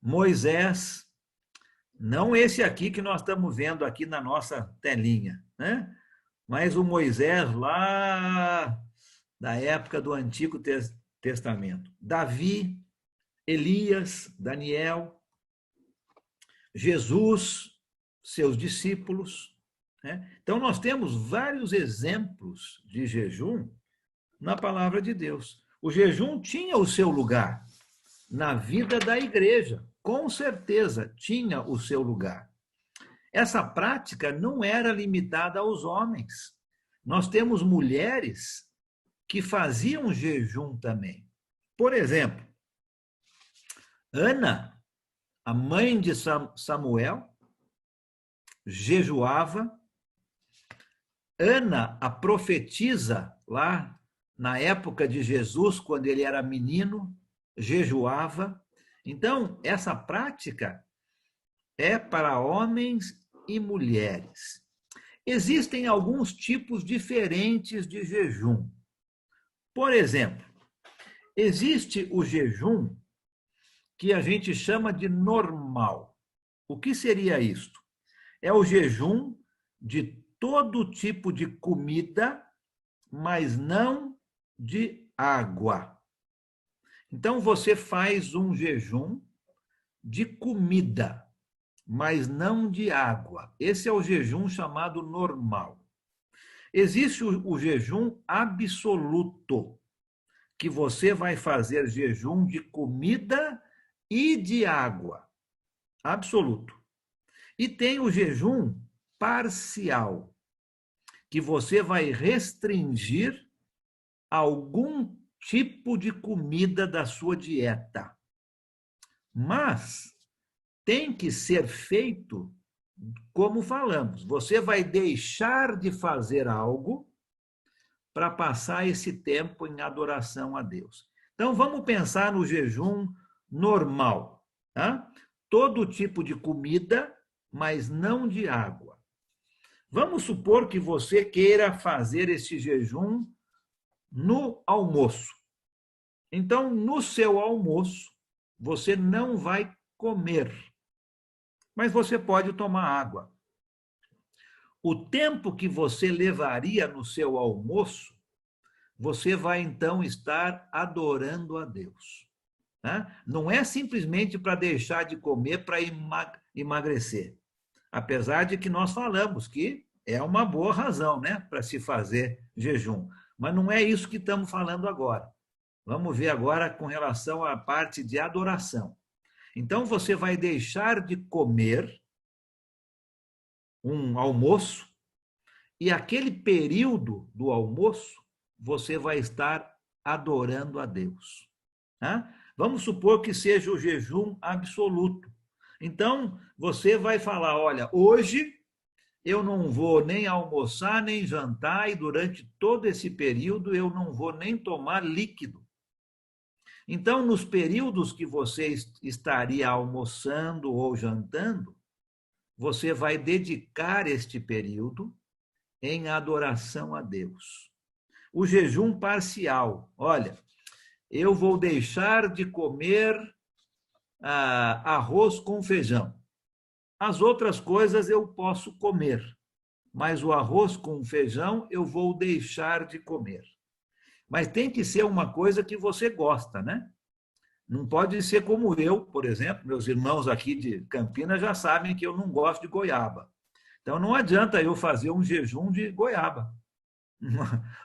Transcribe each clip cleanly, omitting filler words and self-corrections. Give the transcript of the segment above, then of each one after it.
Moisés, não esse aqui que nós estamos vendo aqui na nossa telinha, né? Mas o Moisés lá da época do Antigo Testamento. Davi, Elias, Daniel, Jesus, seus discípulos, né? Então, nós temos vários exemplos de jejum na palavra de Deus. O jejum tinha o seu lugar na vida da igreja, com certeza tinha o seu lugar. Essa prática não era limitada aos homens. Nós temos mulheres que faziam jejum também. Por exemplo, Ana, a mãe de Samuel, jejuava. Ana, a profetisa, lá na época de Jesus, quando ele era menino, jejuava. Então, essa prática é para homens e mulheres. Existem alguns tipos diferentes de jejum. Por exemplo, existe o jejum que a gente chama de normal. O que seria isto? É o jejum de todo tipo de comida, mas não de água. Então, você faz um jejum de comida, mas não de água. Esse é o jejum chamado normal. Existe o jejum absoluto, que você vai fazer jejum de comida e de água. Absoluto. E tem o jejum parcial, que você vai restringir algum tipo de comida da sua dieta. Mas tem que ser feito como falamos. Você vai deixar de fazer algo para passar esse tempo em adoração a Deus. Então, vamos pensar no jejum normal, tá? Todo tipo de comida, mas não de água. Vamos supor que você queira fazer esse jejum no almoço. Então, no seu almoço, você não vai comer, mas você pode tomar água. O tempo que você levaria no seu almoço, você vai então estar adorando a Deus. Né? Não é simplesmente para deixar de comer para emagrecer. Apesar de que nós falamos que é uma boa razão, né, para se fazer jejum. Mas não é isso que estamos falando agora. Vamos ver agora com relação à parte de adoração. Então, você vai deixar de comer um almoço e aquele período do almoço você vai estar adorando a Deus. Tá? Vamos supor que seja o jejum absoluto. Então, você vai falar, olha, hoje eu não vou nem almoçar, nem jantar, e durante todo esse período eu não vou nem tomar líquido. Então, nos períodos que você estaria almoçando ou jantando, você vai dedicar este período em adoração a Deus. O jejum parcial, olha, eu vou deixar de comer arroz com feijão. As outras coisas eu posso comer, mas o arroz com feijão eu vou deixar de comer. Mas tem que ser uma coisa que você gosta, né? Não pode ser como eu, por exemplo, meus irmãos aqui de Campinas já sabem que eu não gosto de goiaba. Então não adianta eu fazer um jejum de goiaba.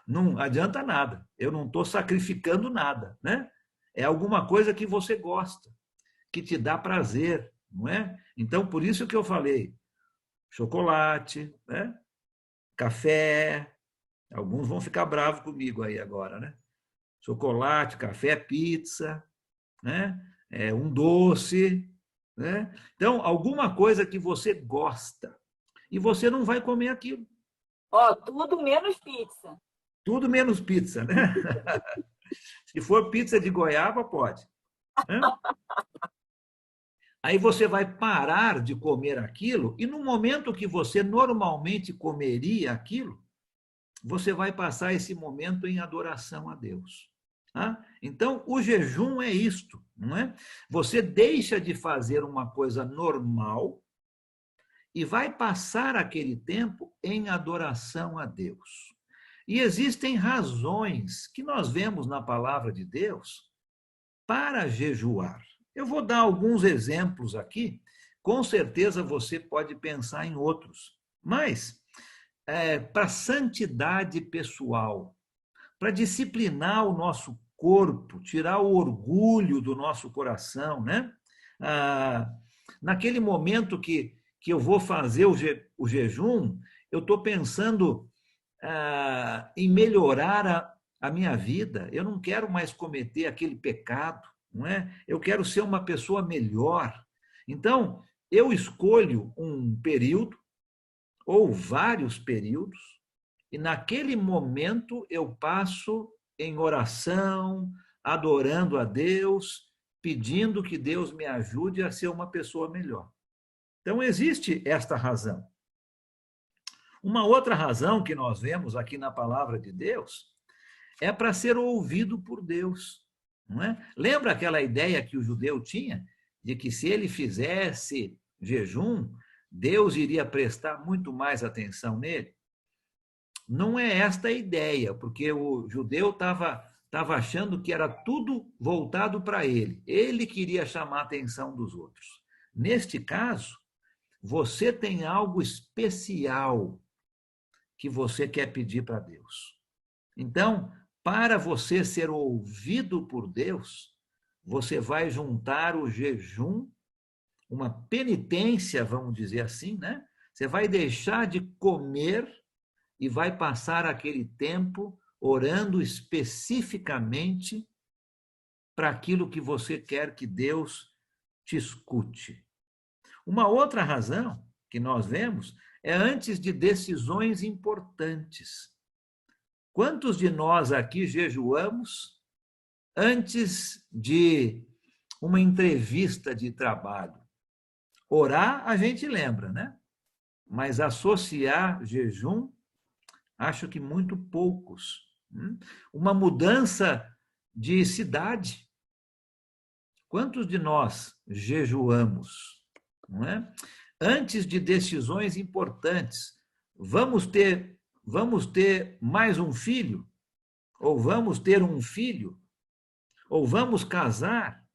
Não adianta nada. Eu não estou sacrificando nada, né? É alguma coisa que você gosta, que te dá prazer, não é? Então, por isso que eu falei, chocolate, né? Café, alguns vão ficar bravos comigo aí agora, né? Chocolate, café, pizza, né? Um doce, né? Então, alguma coisa que você gosta e você não vai comer aquilo. Ó, tudo menos pizza. Tudo menos pizza, né? Se for pizza de goiaba, pode. Né? Aí você vai parar de comer aquilo e no momento que você normalmente comeria aquilo, você vai passar esse momento em adoração a Deus. Tá? Então, o jejum é isto, não é? Você deixa de fazer uma coisa normal e vai passar aquele tempo em adoração a Deus. E existem razões que nós vemos na palavra de Deus para jejuar. Eu vou dar alguns exemplos aqui, com certeza você pode pensar em outros, mas para santidade pessoal, para disciplinar o nosso corpo, tirar o orgulho do nosso coração, né? Ah, naquele momento que eu vou fazer o jejum, eu estou pensando em melhorar a minha vida. Eu não quero mais cometer aquele pecado, não é? Eu quero ser uma pessoa melhor. Então, eu escolho um período ou vários períodos e naquele momento eu passo em oração, adorando a Deus, pedindo que Deus me ajude a ser uma pessoa melhor. Então, existe esta razão. Uma outra razão que nós vemos aqui na palavra de Deus é para ser ouvido por Deus. Não é? Lembra aquela ideia que o judeu tinha de que se ele fizesse jejum, Deus iria prestar muito mais atenção nele? Não é esta a ideia, porque o judeu estava achando que era tudo voltado para ele. Ele queria chamar a atenção dos outros. Neste caso, você tem algo especial que você quer pedir para Deus. Então, para você ser ouvido por Deus, você vai juntar o jejum, uma penitência, vamos dizer assim, né? Você vai deixar de comer e vai passar aquele tempo orando especificamente para aquilo que você quer que Deus te escute. Uma outra razão que nós vemos é antes de decisões importantes. Quantos de nós aqui jejuamos antes de uma entrevista de trabalho? Orar, a gente lembra, né? Mas associar jejum, acho que muito poucos. Uma mudança de cidade. Quantos de nós jejuamos? Não é? Antes de decisões importantes, vamos ter mais um filho? Ou vamos ter um filho? Ou vamos casar?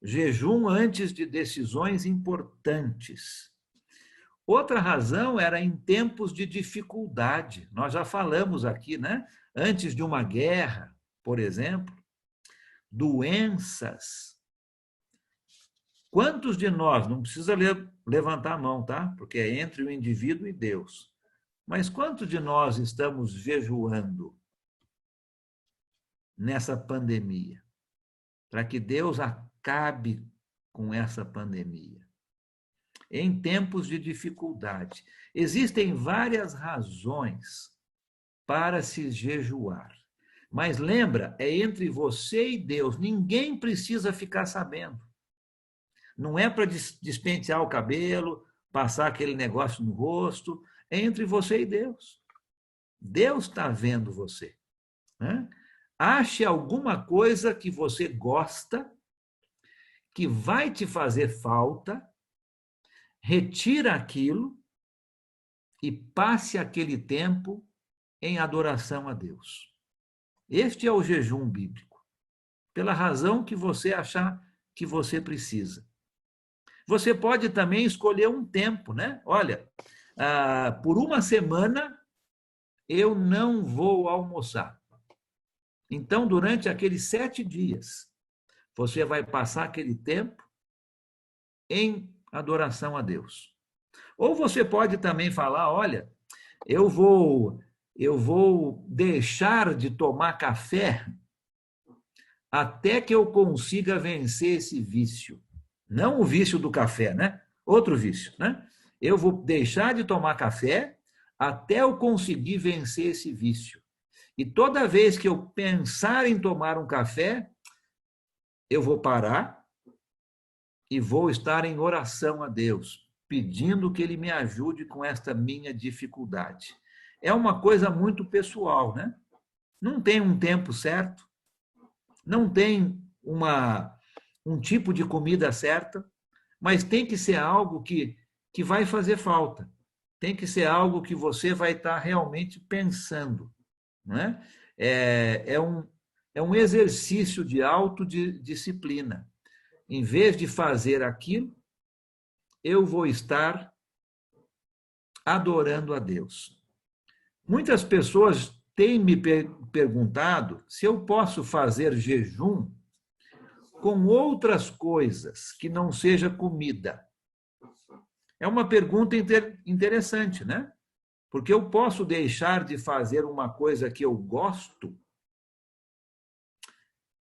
Jejum antes de decisões importantes. Outra razão era em tempos de dificuldade. Nós já falamos aqui, né? Antes de uma guerra, por exemplo, doenças. Quantos de nós, não precisa levantar a mão, tá? Porque é entre o indivíduo e Deus. Mas quantos de nós estamos jejuando nessa pandemia? Para que Deus acabe com essa pandemia. Em tempos de dificuldade. Existem várias razões para se jejuar. Mas lembra, é entre você e Deus. Ninguém precisa ficar sabendo. Não é para despentear o cabelo, passar aquele negócio no rosto. É entre você e Deus. Deus está vendo você. Né? Ache alguma coisa que você gosta, que vai te fazer falta, retira aquilo e passe aquele tempo em adoração a Deus. Este é o jejum bíblico, pela razão que você achar que você precisa. Você pode também escolher um tempo, né? Olha, por uma semana eu não vou almoçar. Então, durante aqueles 7 dias, você vai passar aquele tempo em adoração a Deus. Ou você pode também falar, olha, eu vou deixar de tomar café até que eu consiga vencer esse vício. Não o vício do café, né? Outro vício, né? Eu vou deixar de tomar café até eu conseguir vencer esse vício. E toda vez que eu pensar em tomar um café, eu vou parar e vou estar em oração a Deus, pedindo que Ele me ajude com esta minha dificuldade. É uma coisa muito pessoal, né? Não tem um tempo certo, não tem um tipo de comida certa, mas tem que ser algo que vai fazer falta. Tem que ser algo que você vai estar realmente pensando. Não é? É um exercício de autodisciplina. Em vez de fazer aquilo, eu vou estar adorando a Deus. Muitas pessoas têm me perguntado se eu posso fazer jejum com outras coisas que não seja comida. É uma pergunta interessante, né? Porque eu posso deixar de fazer uma coisa que eu gosto,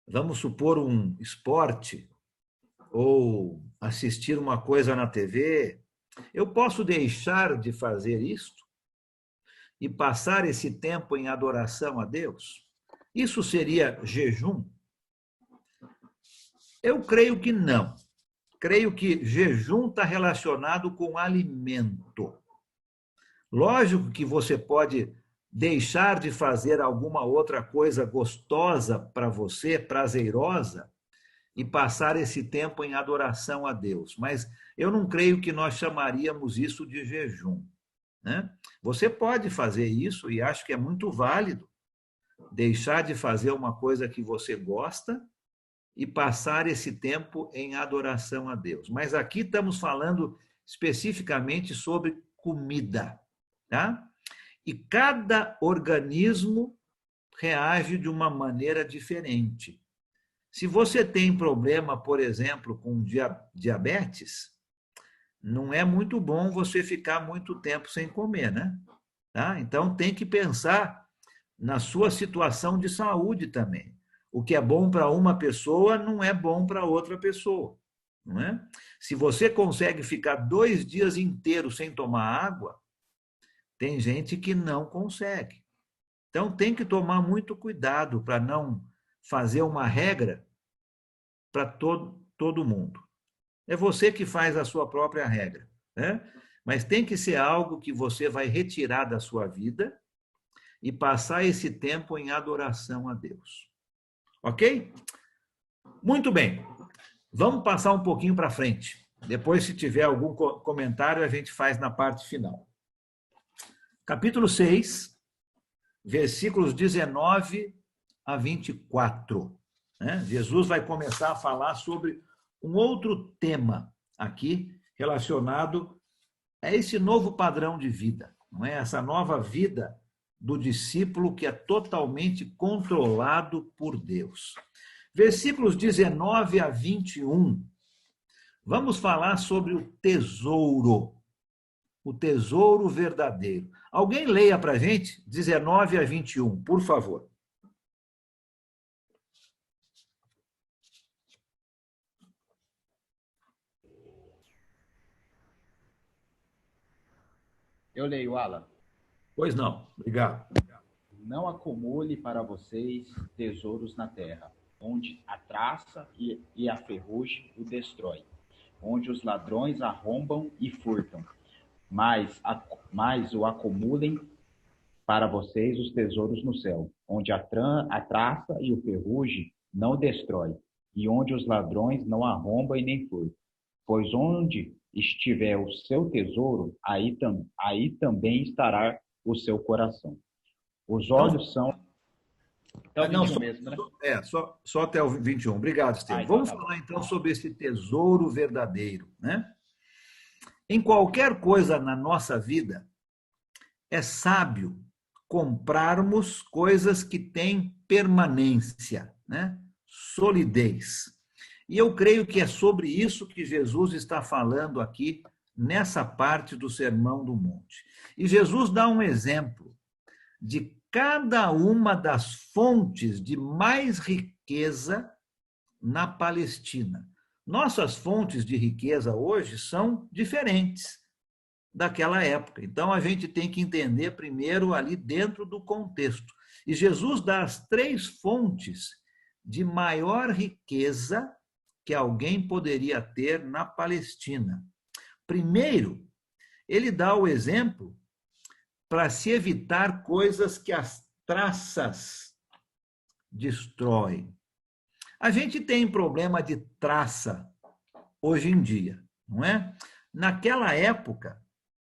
vamos supor um esporte, ou assistir uma coisa na TV, eu posso deixar de fazer isto e passar esse tempo em adoração a Deus? Isso seria jejum? Eu creio que não. Creio que jejum está relacionado com alimento. Lógico que você pode deixar de fazer alguma outra coisa gostosa para você, prazerosa, e passar esse tempo em adoração a Deus. Mas eu não creio que nós chamaríamos isso de jejum, né? Você pode fazer isso e acho que é muito válido deixar de fazer uma coisa que você gosta e passar esse tempo em adoração a Deus. Mas aqui estamos falando especificamente sobre comida, tá? E cada organismo reage de uma maneira diferente. Se você tem problema, por exemplo, com diabetes, não é muito bom você ficar muito tempo sem comer, né? Tá? Então tem que pensar na sua situação de saúde também. O que é bom para uma pessoa não é bom para outra pessoa, não é? Se você consegue ficar 2 dias inteiros sem tomar água, tem gente que não consegue. Então tem que tomar muito cuidado para não fazer uma regra para todo mundo. É você que faz a sua própria regra, né? Mas tem que ser algo que você vai retirar da sua vida e passar esse tempo em adoração a Deus. Ok? Muito bem. Vamos passar um pouquinho para frente. Depois, se tiver algum comentário, a gente faz na parte final. Capítulo 6, versículos 19 a 24. Né? Jesus vai começar a falar sobre um outro tema aqui relacionado a esse novo padrão de vida, não é? Essa nova vida do discípulo que é totalmente controlado por Deus. Versículos 19 a 21. Vamos falar sobre o tesouro verdadeiro. Alguém leia para a gente 19 a 21, por favor. Eu leio, Alan. Pois não, obrigado. Não acumule para vocês tesouros na terra, onde a traça e a ferrugem o destrói, onde os ladrões arrombam e furtam, mas o acumulem para vocês os tesouros no céu, onde a traça e o ferrugem não destrói, e onde os ladrões não arrombam e nem furtam. Pois onde estiver o seu tesouro, aí também estará o seu coração. Os olhos são... É o 21 mesmo, né? Só até o 21. Obrigado, Estevam. Então, vamos falar então sobre esse tesouro verdadeiro, né? Em qualquer coisa na nossa vida, é sábio comprarmos coisas que têm permanência, né? Solidez. E eu creio que é sobre isso que Jesus está falando aqui nessa parte do Sermão do Monte. E Jesus dá um exemplo de cada uma das fontes de mais riqueza na Palestina. Nossas fontes de riqueza hoje são diferentes daquela época. Então a gente tem que entender primeiro ali dentro do contexto. E Jesus dá as 3 fontes de maior riqueza que alguém poderia ter na Palestina. Primeiro, ele dá o exemplo para se evitar coisas que as traças destrói. A gente tem problema de traça hoje em dia, não é? Naquela época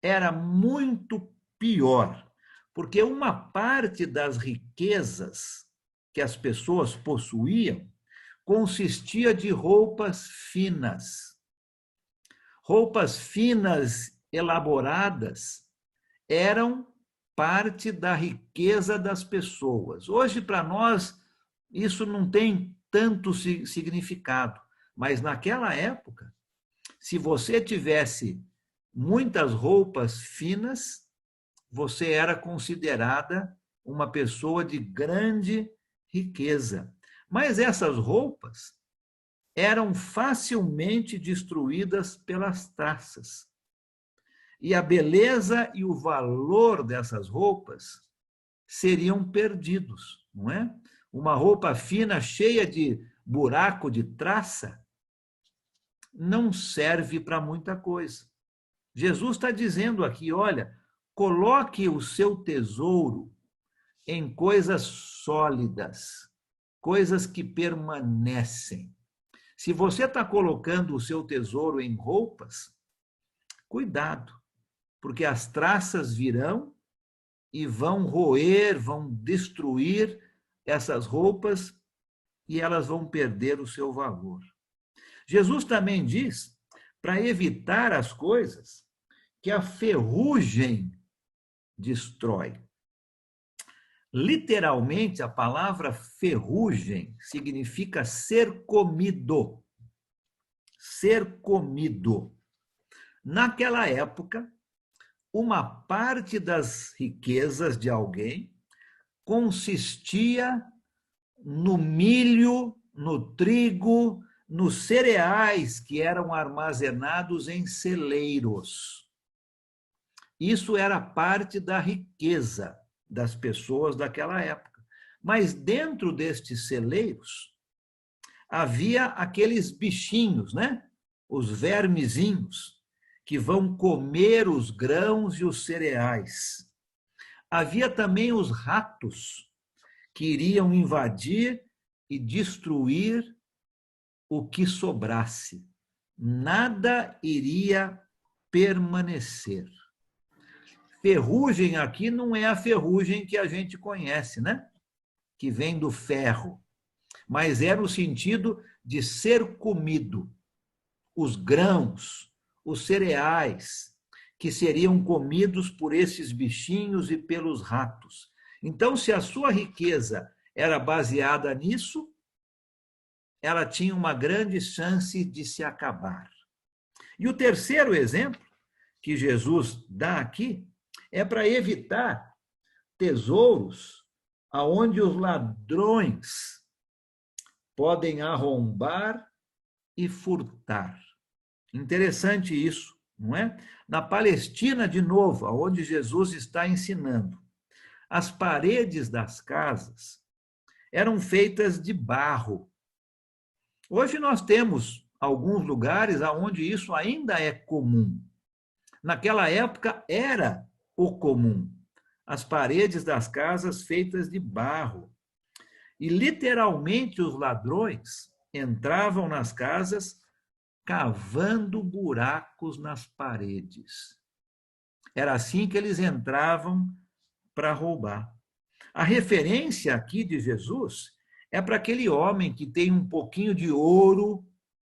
era muito pior, porque uma parte das riquezas que as pessoas possuíam consistia de roupas finas. Roupas finas, elaboradas, eram parte da riqueza das pessoas. Hoje, para nós, isso não tem tanto significado, mas naquela época, se você tivesse muitas roupas finas, você era considerada uma pessoa de grande riqueza. Mas essas roupas eram facilmente destruídas pelas traças. E a beleza e o valor dessas roupas seriam perdidos, não é? Uma roupa fina, cheia de buraco de traça, não serve para muita coisa. Jesus está dizendo aqui, olha, coloque o seu tesouro em coisas sólidas, coisas que permanecem. Se você está colocando o seu tesouro em roupas, cuidado, porque as traças virão e vão roer, vão destruir essas roupas e elas vão perder o seu valor. Jesus também diz para evitar as coisas que a ferrugem destrói. Literalmente, a palavra ferrugem significa ser comido. Ser comido. Naquela época, uma parte das riquezas de alguém consistia no milho, no trigo, nos cereais que eram armazenados em celeiros. Isso era parte da riqueza das pessoas daquela época. Mas dentro destes celeiros havia aqueles bichinhos, né? Os vermezinhos que vão comer os grãos e os cereais. Havia também os ratos que iriam invadir e destruir o que sobrasse. Nada iria permanecer. Ferrugem aqui não é a ferrugem que a gente conhece, né? Que vem do ferro, mas é no sentido de ser comido. Os grãos, os cereais, que seriam comidos por esses bichinhos e pelos ratos. Então, se a sua riqueza era baseada nisso, ela tinha uma grande chance de se acabar. E o terceiro exemplo que Jesus dá aqui é para evitar tesouros aonde os ladrões podem arrombar e furtar. Interessante isso, não é? Na Palestina, de novo, onde Jesus está ensinando, as paredes das casas eram feitas de barro. Hoje nós temos alguns lugares onde isso ainda é comum. Naquela época era o comum. As paredes das casas feitas de barro. E literalmente os ladrões entravam nas casas cavando buracos nas paredes. Era assim que eles entravam para roubar. A referência aqui de Jesus é para aquele homem que tem um pouquinho de ouro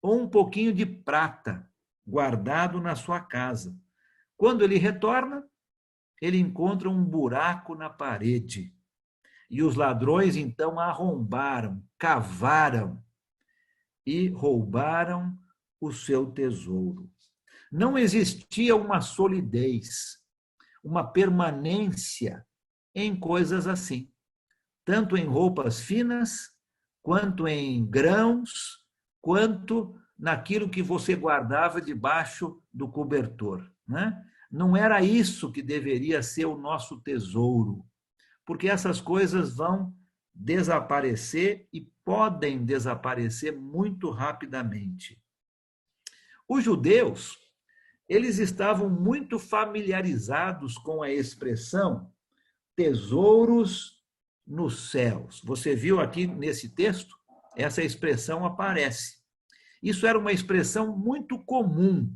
ou um pouquinho de prata guardado na sua casa. Quando ele retorna, ele encontra um buraco na parede. E os ladrões, então, arrombaram, cavaram e roubaram o seu tesouro. Não existia uma solidez, uma permanência em coisas assim, tanto em roupas finas, quanto em grãos, quanto naquilo que você guardava debaixo do cobertor, né? Não era isso que deveria ser o nosso tesouro, porque essas coisas vão desaparecer e podem desaparecer muito rapidamente. Os judeus, eles estavam muito familiarizados com a expressão tesouros nos céus. Você viu aqui nesse texto? Essa expressão aparece. Isso era uma expressão muito comum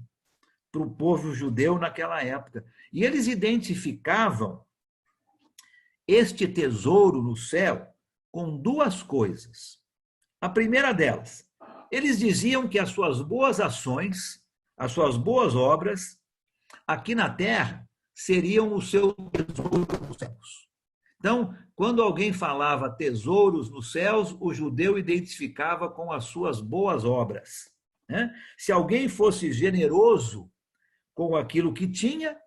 para o povo judeu naquela época. E eles identificavam este tesouro no céu com duas coisas. A primeira delas, eles diziam que as suas boas ações, as suas boas obras, aqui na terra, seriam o seu tesouro nos céus. Então, quando alguém falava tesouros nos céus, o judeu identificava com as suas boas obras. Se alguém fosse generoso com aquilo que tinha,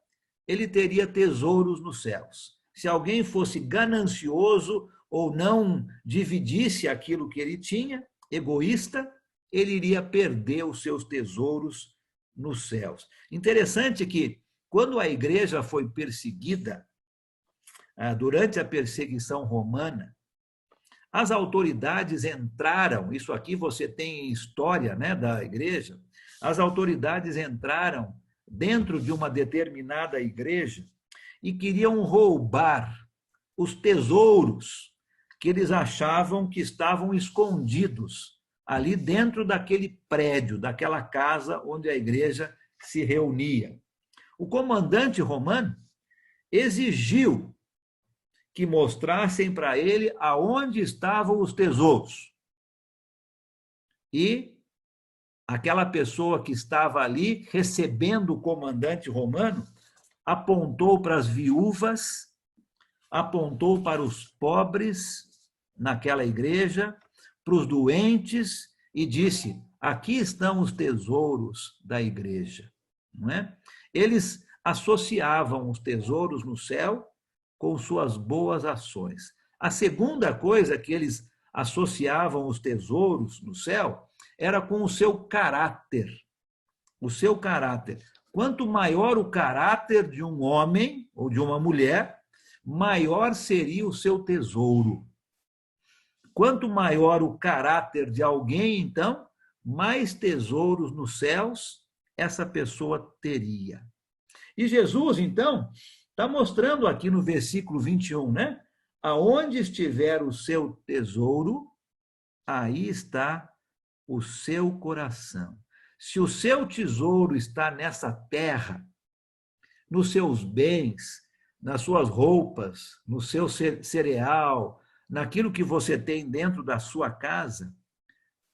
ele teria tesouros nos céus. Se alguém fosse ganancioso ou não dividisse aquilo que ele tinha, egoísta, ele iria perder os seus tesouros nos céus. Interessante que, quando a igreja foi perseguida, durante a perseguição romana, as autoridades entraram, isso aqui você tem história, né, da igreja, as autoridades entraram dentro de uma determinada igreja e queriam roubar os tesouros que eles achavam que estavam escondidos ali dentro daquele prédio, daquela casa onde a igreja se reunia. O comandante romano exigiu que mostrassem para ele aonde estavam os tesouros. E aquela pessoa que estava ali recebendo o comandante romano apontou para as viúvas, apontou para os pobres naquela igreja, para os doentes e disse: aqui estão os tesouros da igreja. Não é? Eles associavam os tesouros no céu com suas boas ações. A segunda coisa que eles associavam os tesouros no céu era com o seu caráter. O seu caráter. Quanto maior o caráter de um homem ou de uma mulher, maior seria o seu tesouro. Quanto maior o caráter de alguém, então, mais tesouros nos céus essa pessoa teria. E Jesus, então, está mostrando aqui no versículo 21, né? Aonde estiver o seu tesouro, aí está o seu coração. Se o seu tesouro está nessa terra, nos seus bens, nas suas roupas, no seu cereal, naquilo que você tem dentro da sua casa,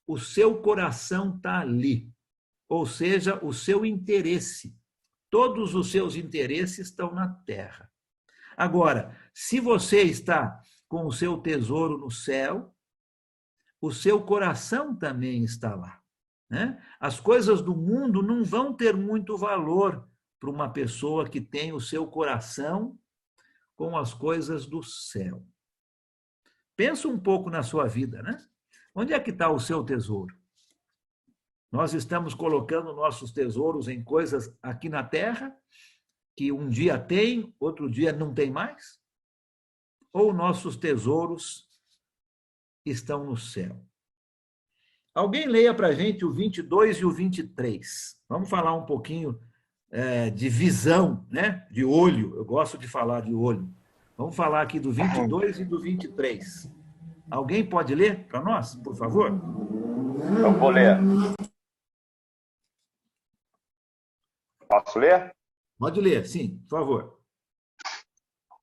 o seu coração está ali. Ou seja, o seu interesse. Todos os seus interesses estão na terra. Agora, se você está com o seu tesouro no céu, o seu coração também está lá. Né? As coisas do mundo não vão ter muito valor para uma pessoa que tem o seu coração com as coisas do céu. Pensa um pouco na sua vida, né? Onde é que está o seu tesouro? Nós estamos colocando nossos tesouros em coisas aqui na terra, que um dia tem, outro dia não tem mais? Ou nossos tesouros estão no céu? Alguém leia para a gente o 22 e o 23. Vamos falar um pouquinho de visão, né? De olho. Eu gosto de falar de olho. Vamos falar aqui do 22 e do 23. Alguém pode ler para nós, por favor? Eu vou ler. Posso ler? Pode ler, sim, por favor.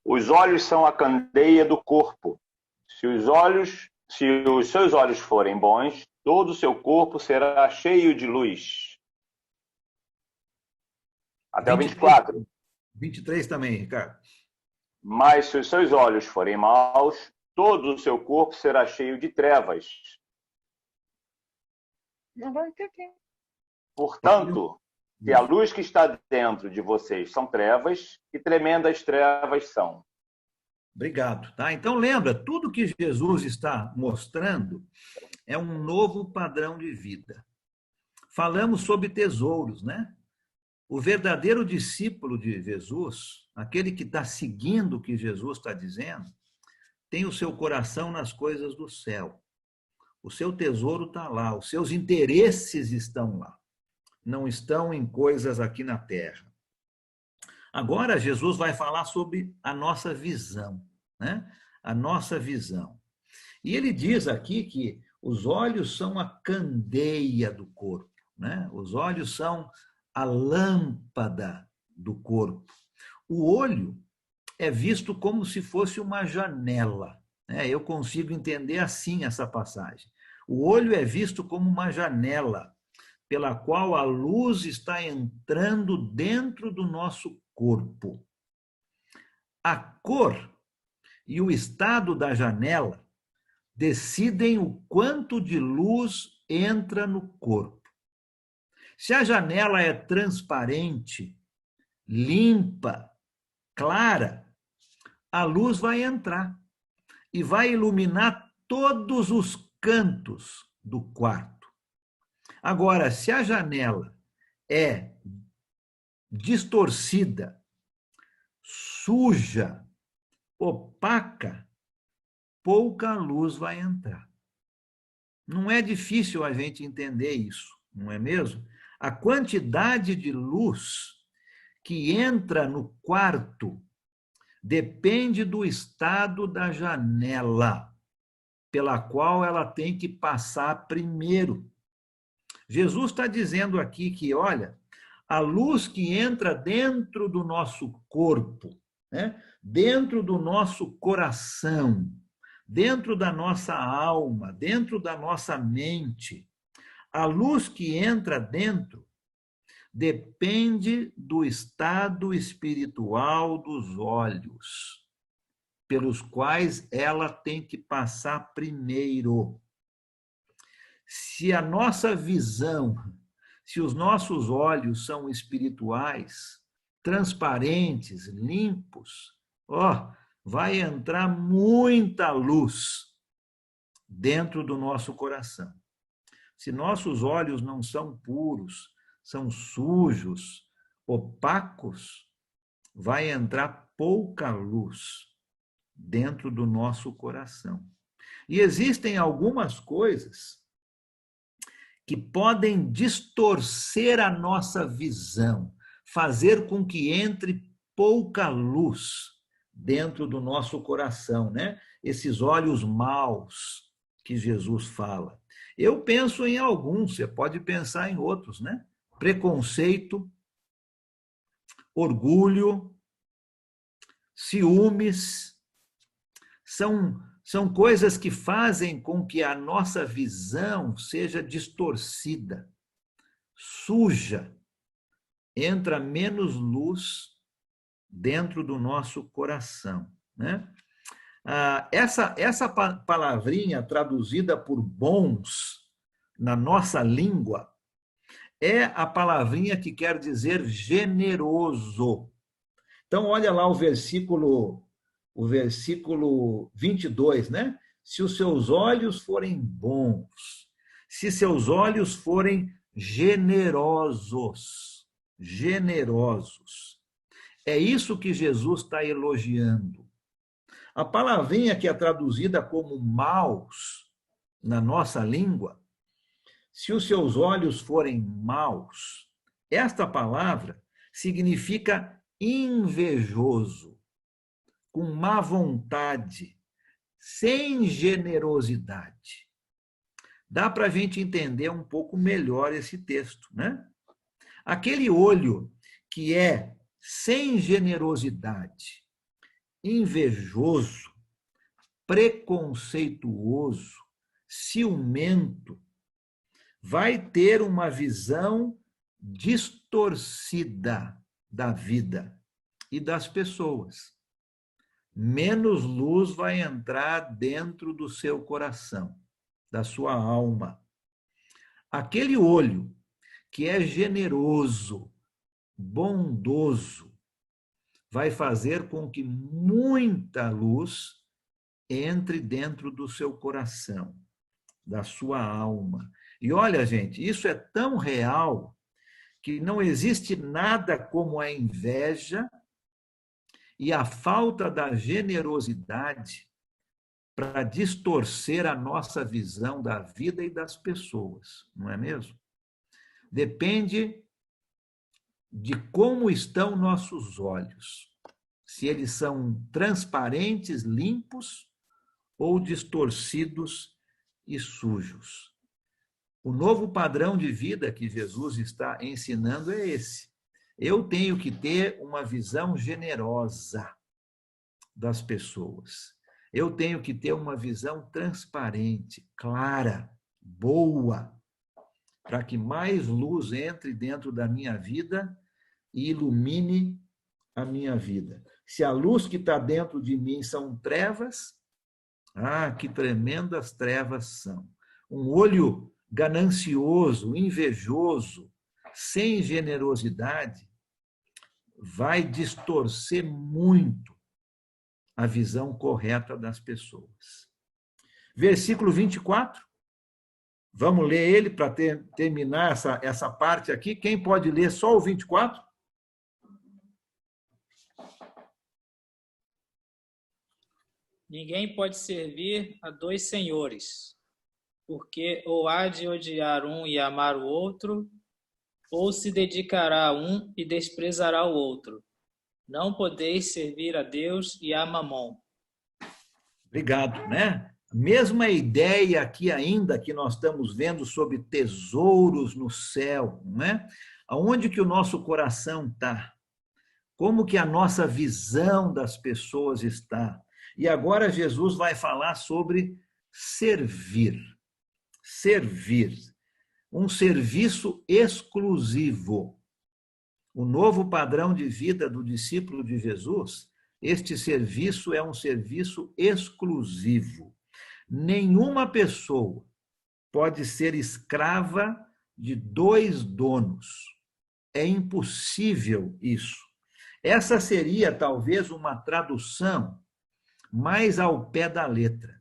Os olhos são a candeia do corpo. Se os seus olhos forem bons, todo o seu corpo será cheio de luz. Até o 24. 23 também, Ricardo. Mas se os seus olhos forem maus, todo o seu corpo será cheio de trevas. Não vai entender. Portanto, se a luz que está dentro de vocês são trevas, que tremendas trevas são. Obrigado. Tá? Então, lembra, tudo que Jesus está mostrando é um novo padrão de vida. Falamos sobre tesouros, né? O verdadeiro discípulo de Jesus, aquele que está seguindo o que Jesus está dizendo, tem o seu coração nas coisas do céu. O seu tesouro está lá, os seus interesses estão lá. Não estão em coisas aqui na terra. Agora, Jesus vai falar sobre a nossa visão, né? a nossa visão. E ele diz aqui que os olhos são a candeia do corpo, né? Os olhos são a lâmpada do corpo. O olho é visto como se fosse uma janela, né? Eu consigo entender assim essa passagem. O olho é visto como uma janela pela qual a luz está entrando dentro do nosso corpo. A cor e o estado da janela decidem o quanto de luz entra no corpo. Se a janela é transparente, limpa, clara, a luz vai entrar e vai iluminar todos os cantos do quarto. Agora, se a janela é distorcida, suja, opaca, pouca luz vai entrar. Não é difícil a gente entender isso, não é mesmo? A quantidade de luz que entra no quarto depende do estado da janela pela qual ela tem que passar primeiro. Jesus está dizendo aqui que, olha, a luz que entra dentro do nosso corpo, né? Dentro do nosso coração, dentro da nossa alma, dentro da nossa mente, a luz que entra dentro depende do estado espiritual dos olhos, pelos quais ela tem que passar primeiro. Se a nossa visão, se os nossos olhos são espirituais, transparentes, limpos, vai entrar muita luz dentro do nosso coração. Se nossos olhos não são puros, são sujos, opacos, vai entrar pouca luz dentro do nosso coração. E existem algumas coisas que podem distorcer a nossa visão, fazer com que entre pouca luz dentro do nosso coração, né? Esses olhos maus que Jesus fala. Eu penso em alguns, você pode pensar em outros, né? Preconceito, orgulho, ciúmes, são coisas que fazem com que a nossa visão seja distorcida, suja, entra menos luz dentro do nosso coração, né? Essa palavrinha traduzida por bons na nossa língua é a palavrinha que quer dizer generoso. Então, olha lá o versículo 22, né? Se os seus olhos forem bons, se seus olhos forem generosos, é isso que Jesus está elogiando. A palavrinha que é traduzida como maus na nossa língua, se os seus olhos forem maus, esta palavra significa invejoso, com má vontade, sem generosidade. Dá para a gente entender um pouco melhor esse texto, né? Aquele olho que é sem generosidade, invejoso, preconceituoso, ciumento, vai ter uma visão distorcida da vida e das pessoas. Menos luz vai entrar dentro do seu coração, da sua alma. Aquele olho que é generoso, bondoso, vai fazer com que muita luz entre dentro do seu coração, da sua alma. E olha, gente, isso é tão real que não existe nada como a inveja e a falta da generosidade para distorcer a nossa visão da vida e das pessoas, não é mesmo? Depende de como estão nossos olhos. Se eles são transparentes, limpos, ou distorcidos e sujos. O novo padrão de vida que Jesus está ensinando é esse. Eu tenho que ter uma visão generosa das pessoas. Eu tenho que ter uma visão transparente, clara, boa, para que mais luz entre dentro da minha vida e ilumine a minha vida. Se a luz que está dentro de mim são trevas, que tremendas trevas são. Um olho ganancioso, invejoso, sem generosidade, vai distorcer muito a visão correta das pessoas. Versículo 24. Vamos ler ele para terminar essa parte aqui. Quem pode ler só o 24? Ninguém pode servir a dois senhores, porque ou há de odiar um e amar o outro, ou se dedicará a um e desprezará o outro. Não podeis servir a Deus e a Mamon. Obrigado, né? Mesma ideia aqui ainda que nós estamos vendo sobre tesouros no céu, não é? Aonde que o nosso coração está? Como que a nossa visão das pessoas está? E agora Jesus vai falar sobre servir. Servir. Um serviço exclusivo. O novo padrão de vida do discípulo de Jesus, este serviço é um serviço exclusivo. Nenhuma pessoa pode ser escrava de dois donos. É impossível isso. Essa seria talvez uma tradução mais ao pé da letra.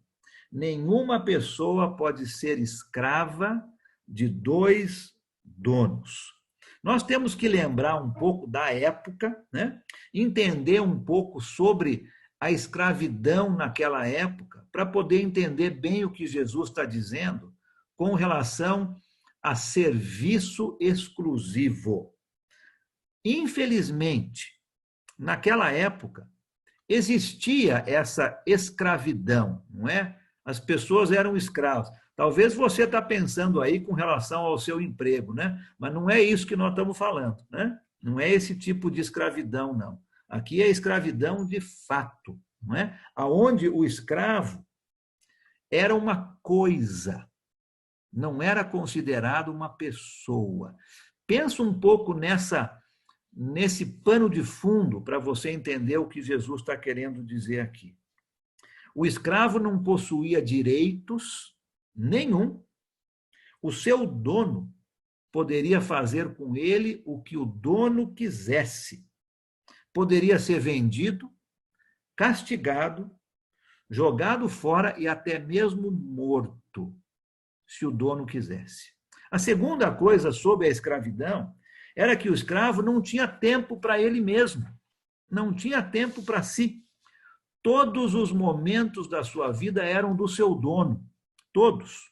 Nenhuma pessoa pode ser escrava de dois donos. Nós temos que lembrar um pouco da época, né? Entender um pouco sobre a escravidão naquela época, para poder entender bem o que Jesus está dizendo com relação a serviço exclusivo. Infelizmente, naquela época, existia essa escravidão, não é? As pessoas eram escravos. Talvez você está pensando aí com relação ao seu emprego, né? Mas não é isso que nós estamos falando, né? Não é esse tipo de escravidão, não. Aqui é escravidão de fato, não é? Aonde o escravo era uma coisa, não era considerado uma pessoa. Pensa um pouco nesse pano de fundo para você entender o que Jesus está querendo dizer aqui. O escravo não possuía direitos nenhum. O seu dono poderia fazer com ele o que o dono quisesse. Poderia ser vendido, castigado, jogado fora e até mesmo morto, se o dono quisesse. A segunda coisa sobre a escravidão era que o escravo não tinha tempo para ele mesmo, não tinha tempo para si. Todos os momentos da sua vida eram do seu dono, todos.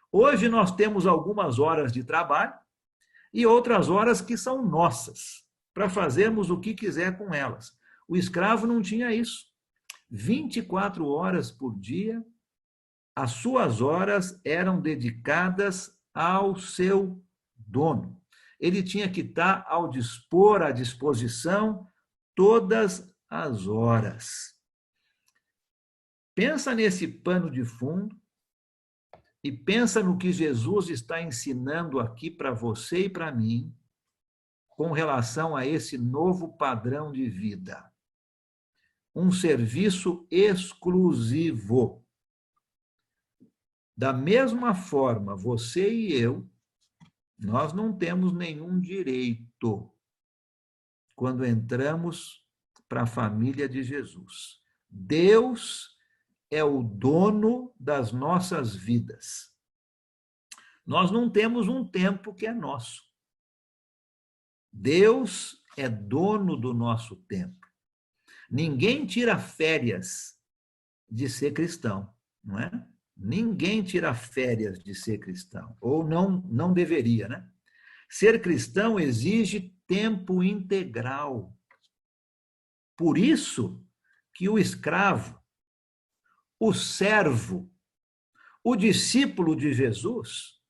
Hoje nós temos algumas horas de trabalho e outras horas que são nossas, para fazermos o que quiser com elas. O escravo não tinha isso. 24 horas por dia, as suas horas eram dedicadas ao seu dono. Ele tinha que estar ao dispor, à disposição, todas as horas. Pensa nesse pano de fundo e pensa no que Jesus está ensinando aqui para você e para mim com relação a esse novo padrão de vida. Um serviço exclusivo. Da mesma forma, você e eu, nós não temos nenhum direito quando entramos para a família de Jesus. Deus é o dono das nossas vidas. Nós não temos um tempo que é nosso. Deus é dono do nosso tempo. Ninguém tira férias de ser cristão, não é? Ninguém tira férias de ser cristão, ou não deveria, né? Ser cristão exige tempo integral. Por isso que o escravo, o servo, o discípulo de Jesus,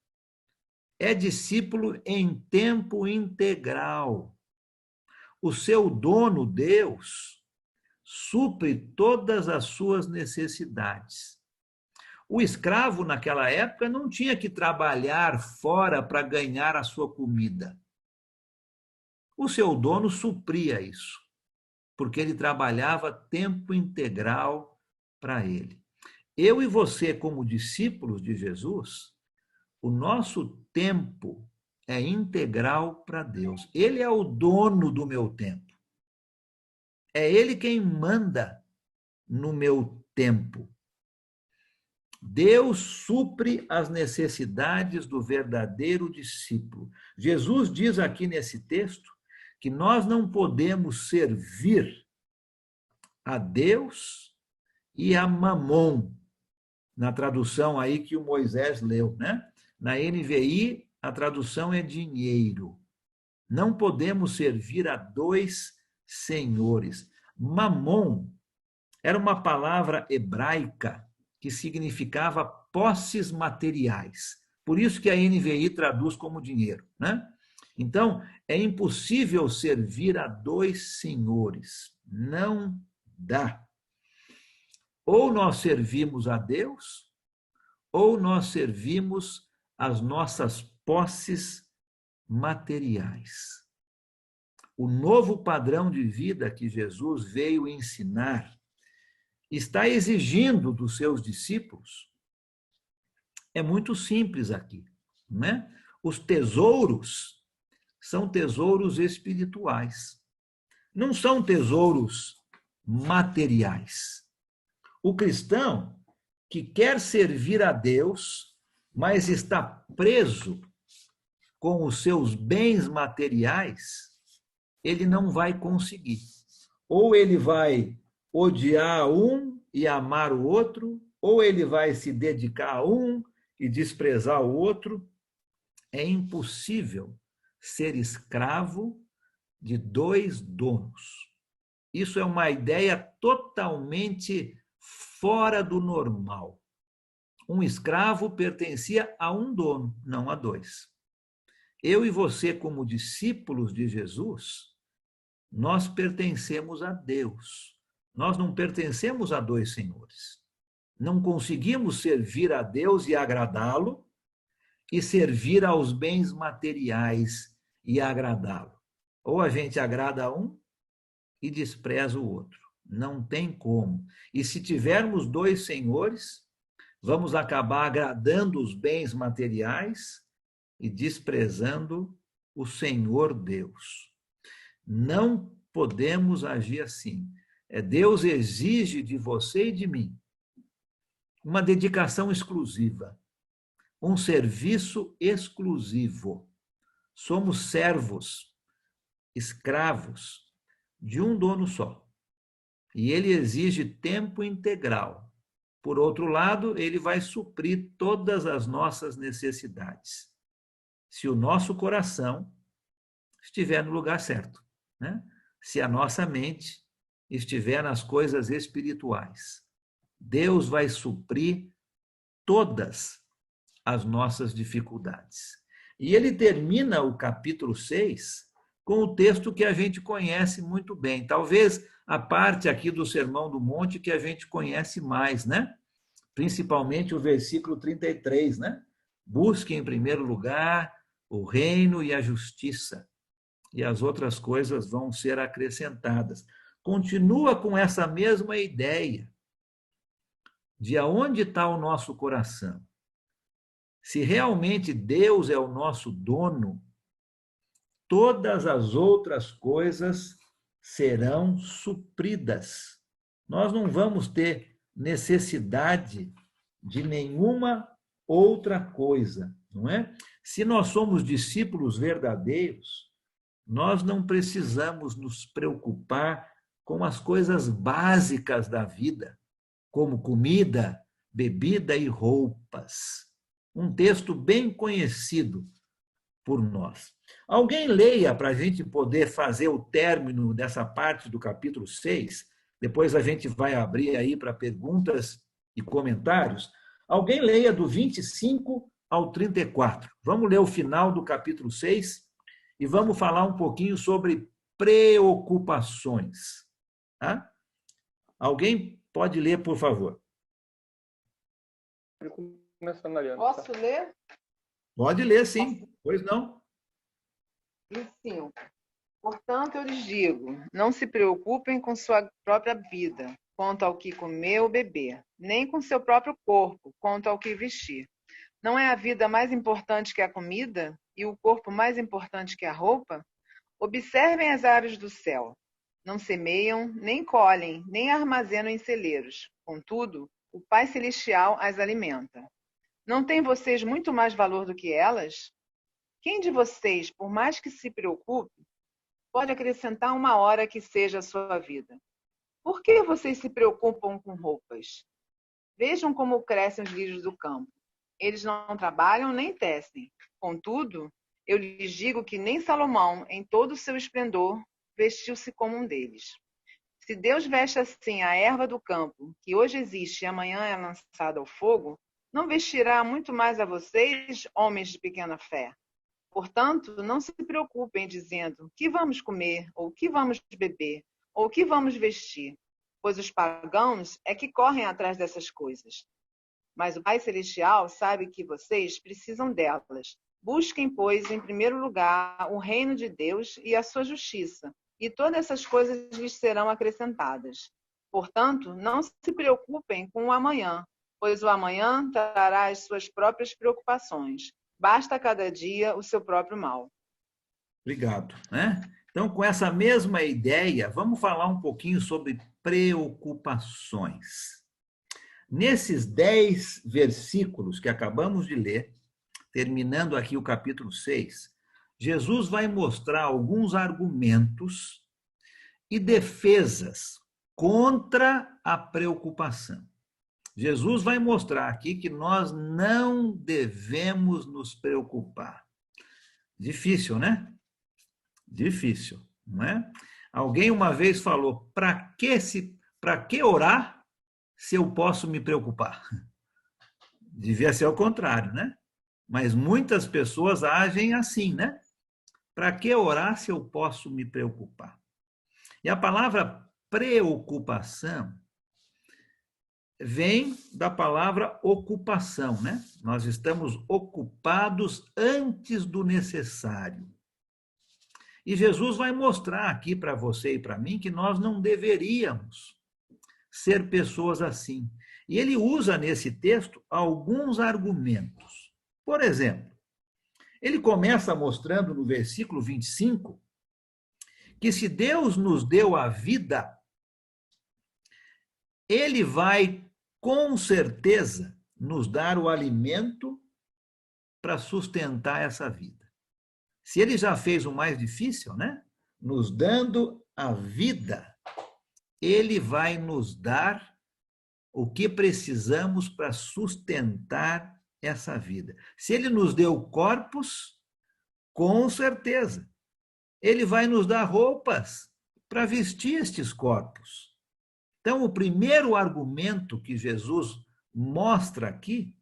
é discípulo em tempo integral. O seu dono, Deus, supre todas as suas necessidades. O escravo, naquela época, não tinha que trabalhar fora para ganhar a sua comida. O seu dono supria isso, porque ele trabalhava tempo integral para ele. Eu e você, como discípulos de Jesus, o nosso tempo é integral para Deus. Ele é o dono do meu tempo. É Ele quem manda no meu tempo. Deus supre as necessidades do verdadeiro discípulo. Jesus diz aqui nesse texto que nós não podemos servir a Deus e a Mamon, na tradução aí que o Moisés leu, né? Na NVI, a tradução é dinheiro. Não podemos servir a dois senhores. Mamon era uma palavra hebraica que significava posses materiais. Por isso que a NVI traduz como dinheiro, né? Então, é impossível servir a dois senhores. Não dá. Ou nós servimos a Deus, ou nós servimos as nossas posses materiais. O novo padrão de vida que Jesus veio ensinar está exigindo dos seus discípulos é muito simples aqui, né? Os tesouros são tesouros espirituais, não são tesouros materiais. O cristão que quer servir a Deus, mas está preso com os seus bens materiais, ele não vai conseguir. Ou ele vai odiar um e amar o outro, ou ele vai se dedicar a um e desprezar o outro. É impossível ser escravo de dois donos. Isso é uma ideia totalmente fora do normal. Um escravo pertencia a um dono, não a dois. Eu e você, como discípulos de Jesus, nós pertencemos a Deus. Nós não pertencemos a dois senhores. Não conseguimos servir a Deus e agradá-lo e servir aos bens materiais e agradá-lo. Ou a gente agrada a um e despreza o outro. Não tem como. E se tivermos dois senhores, vamos acabar agradando os bens materiais e desprezando o Senhor Deus. Não podemos agir assim. Deus exige de você e de mim uma dedicação exclusiva, um serviço exclusivo. Somos servos, escravos de um dono só. E ele exige tempo integral. Por outro lado, ele vai suprir todas as nossas necessidades, se o nosso coração estiver no lugar certo, né? Se a nossa mente estiver nas coisas espirituais. Deus vai suprir todas as nossas dificuldades. E ele termina o capítulo 6 com o texto que a gente conhece muito bem. Talvez a parte aqui do Sermão do Monte que a gente conhece mais, né? Principalmente o versículo 33, né? Busque em primeiro lugar o reino e a justiça, e as outras coisas vão ser acrescentadas. Continua com essa mesma ideia de aonde está o nosso coração. Se realmente Deus é o nosso dono, todas as outras coisas serão supridas. Nós não vamos ter necessidade de nenhuma outra coisa, não é? Se nós somos discípulos verdadeiros, nós não precisamos nos preocupar com as coisas básicas da vida, como comida, bebida e roupas. Um texto bem conhecido por nós. Alguém leia para a gente poder fazer o término dessa parte do capítulo 6, depois a gente vai abrir aí para perguntas e comentários, alguém leia do 25 ao 34. Vamos ler o final do capítulo 6 e vamos falar um pouquinho sobre preocupações. Tá? Alguém pode ler, por favor? Posso ler? Pode ler, sim. Pois não. 25. Portanto, eu lhes digo, não se preocupem com sua própria vida, quanto ao que comer ou beber, nem com seu próprio corpo, quanto ao que vestir. Não é a vida mais importante que a comida e o corpo mais importante que a roupa? Observem as aves do céu. Não semeiam, nem colhem, nem armazenam em celeiros. Contudo, o Pai Celestial as alimenta. Não têm vocês muito mais valor do que elas? Quem de vocês, por mais que se preocupe, pode acrescentar uma hora que seja a sua vida? Por que vocês se preocupam com roupas? Vejam como crescem os lírios do campo. Eles não trabalham nem tecem. Contudo, eu lhes digo que nem Salomão, em todo o seu esplendor, vestiu-se como um deles. Se Deus veste assim a erva do campo, que hoje existe e amanhã é lançada ao fogo, não vestirá muito mais a vocês, homens de pequena fé? Portanto, não se preocupem dizendo: que vamos comer, ou que vamos beber, ou que vamos vestir, pois os pagãos é que correm atrás dessas coisas. Mas o Pai Celestial sabe que vocês precisam delas. Busquem, pois, em primeiro lugar o reino de Deus e a sua justiça, e todas essas coisas lhes serão acrescentadas. Portanto, não se preocupem com o amanhã, pois o amanhã trará as suas próprias preocupações. Basta a cada dia o seu próprio mal. Obrigado. Então, com essa mesma ideia, vamos falar um pouquinho sobre preocupações. Nesses 10 versículos que acabamos de ler, terminando aqui o capítulo 6, Jesus vai mostrar alguns argumentos e defesas contra a preocupação. Jesus vai mostrar aqui que nós não devemos nos preocupar. Difícil, né? Difícil, não é? Alguém uma vez falou: para que orar se eu posso me preocupar? Devia ser ao contrário, né? Mas muitas pessoas agem assim, né? Para que orar se eu posso me preocupar? E a palavra preocupação vem da palavra ocupação, né? Nós estamos ocupados antes do necessário. E Jesus vai mostrar aqui para você e para mim que nós não deveríamos ser pessoas assim. E ele usa nesse texto alguns argumentos. Por exemplo, ele começa mostrando no versículo 25 que se Deus nos deu a vida, ele vai com certeza nos dar o alimento para sustentar essa vida. Se ele já fez o mais difícil, né? Nos dando a vida, ele vai nos dar o que precisamos para sustentar essa vida. Se ele nos deu corpos, com certeza, ele vai nos dar roupas para vestir estes corpos. Então, o primeiro argumento que Jesus mostra aqui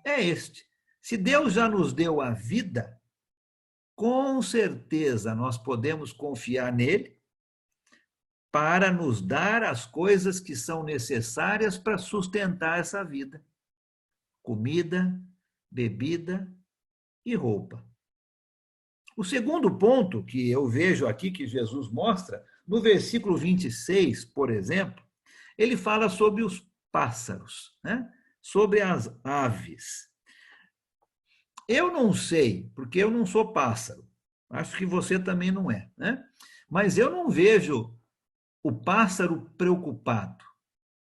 é este. Se Deus já nos deu a vida, com certeza nós podemos confiar nele para nos dar as coisas que são necessárias para sustentar essa vida. Comida, bebida e roupa. O segundo ponto que eu vejo aqui que Jesus mostra, no versículo 26, por exemplo, ele fala sobre os pássaros, né? Sobre as aves. Eu não sei, porque eu não sou pássaro. Acho que você também não é, né? Mas eu não vejo o pássaro preocupado,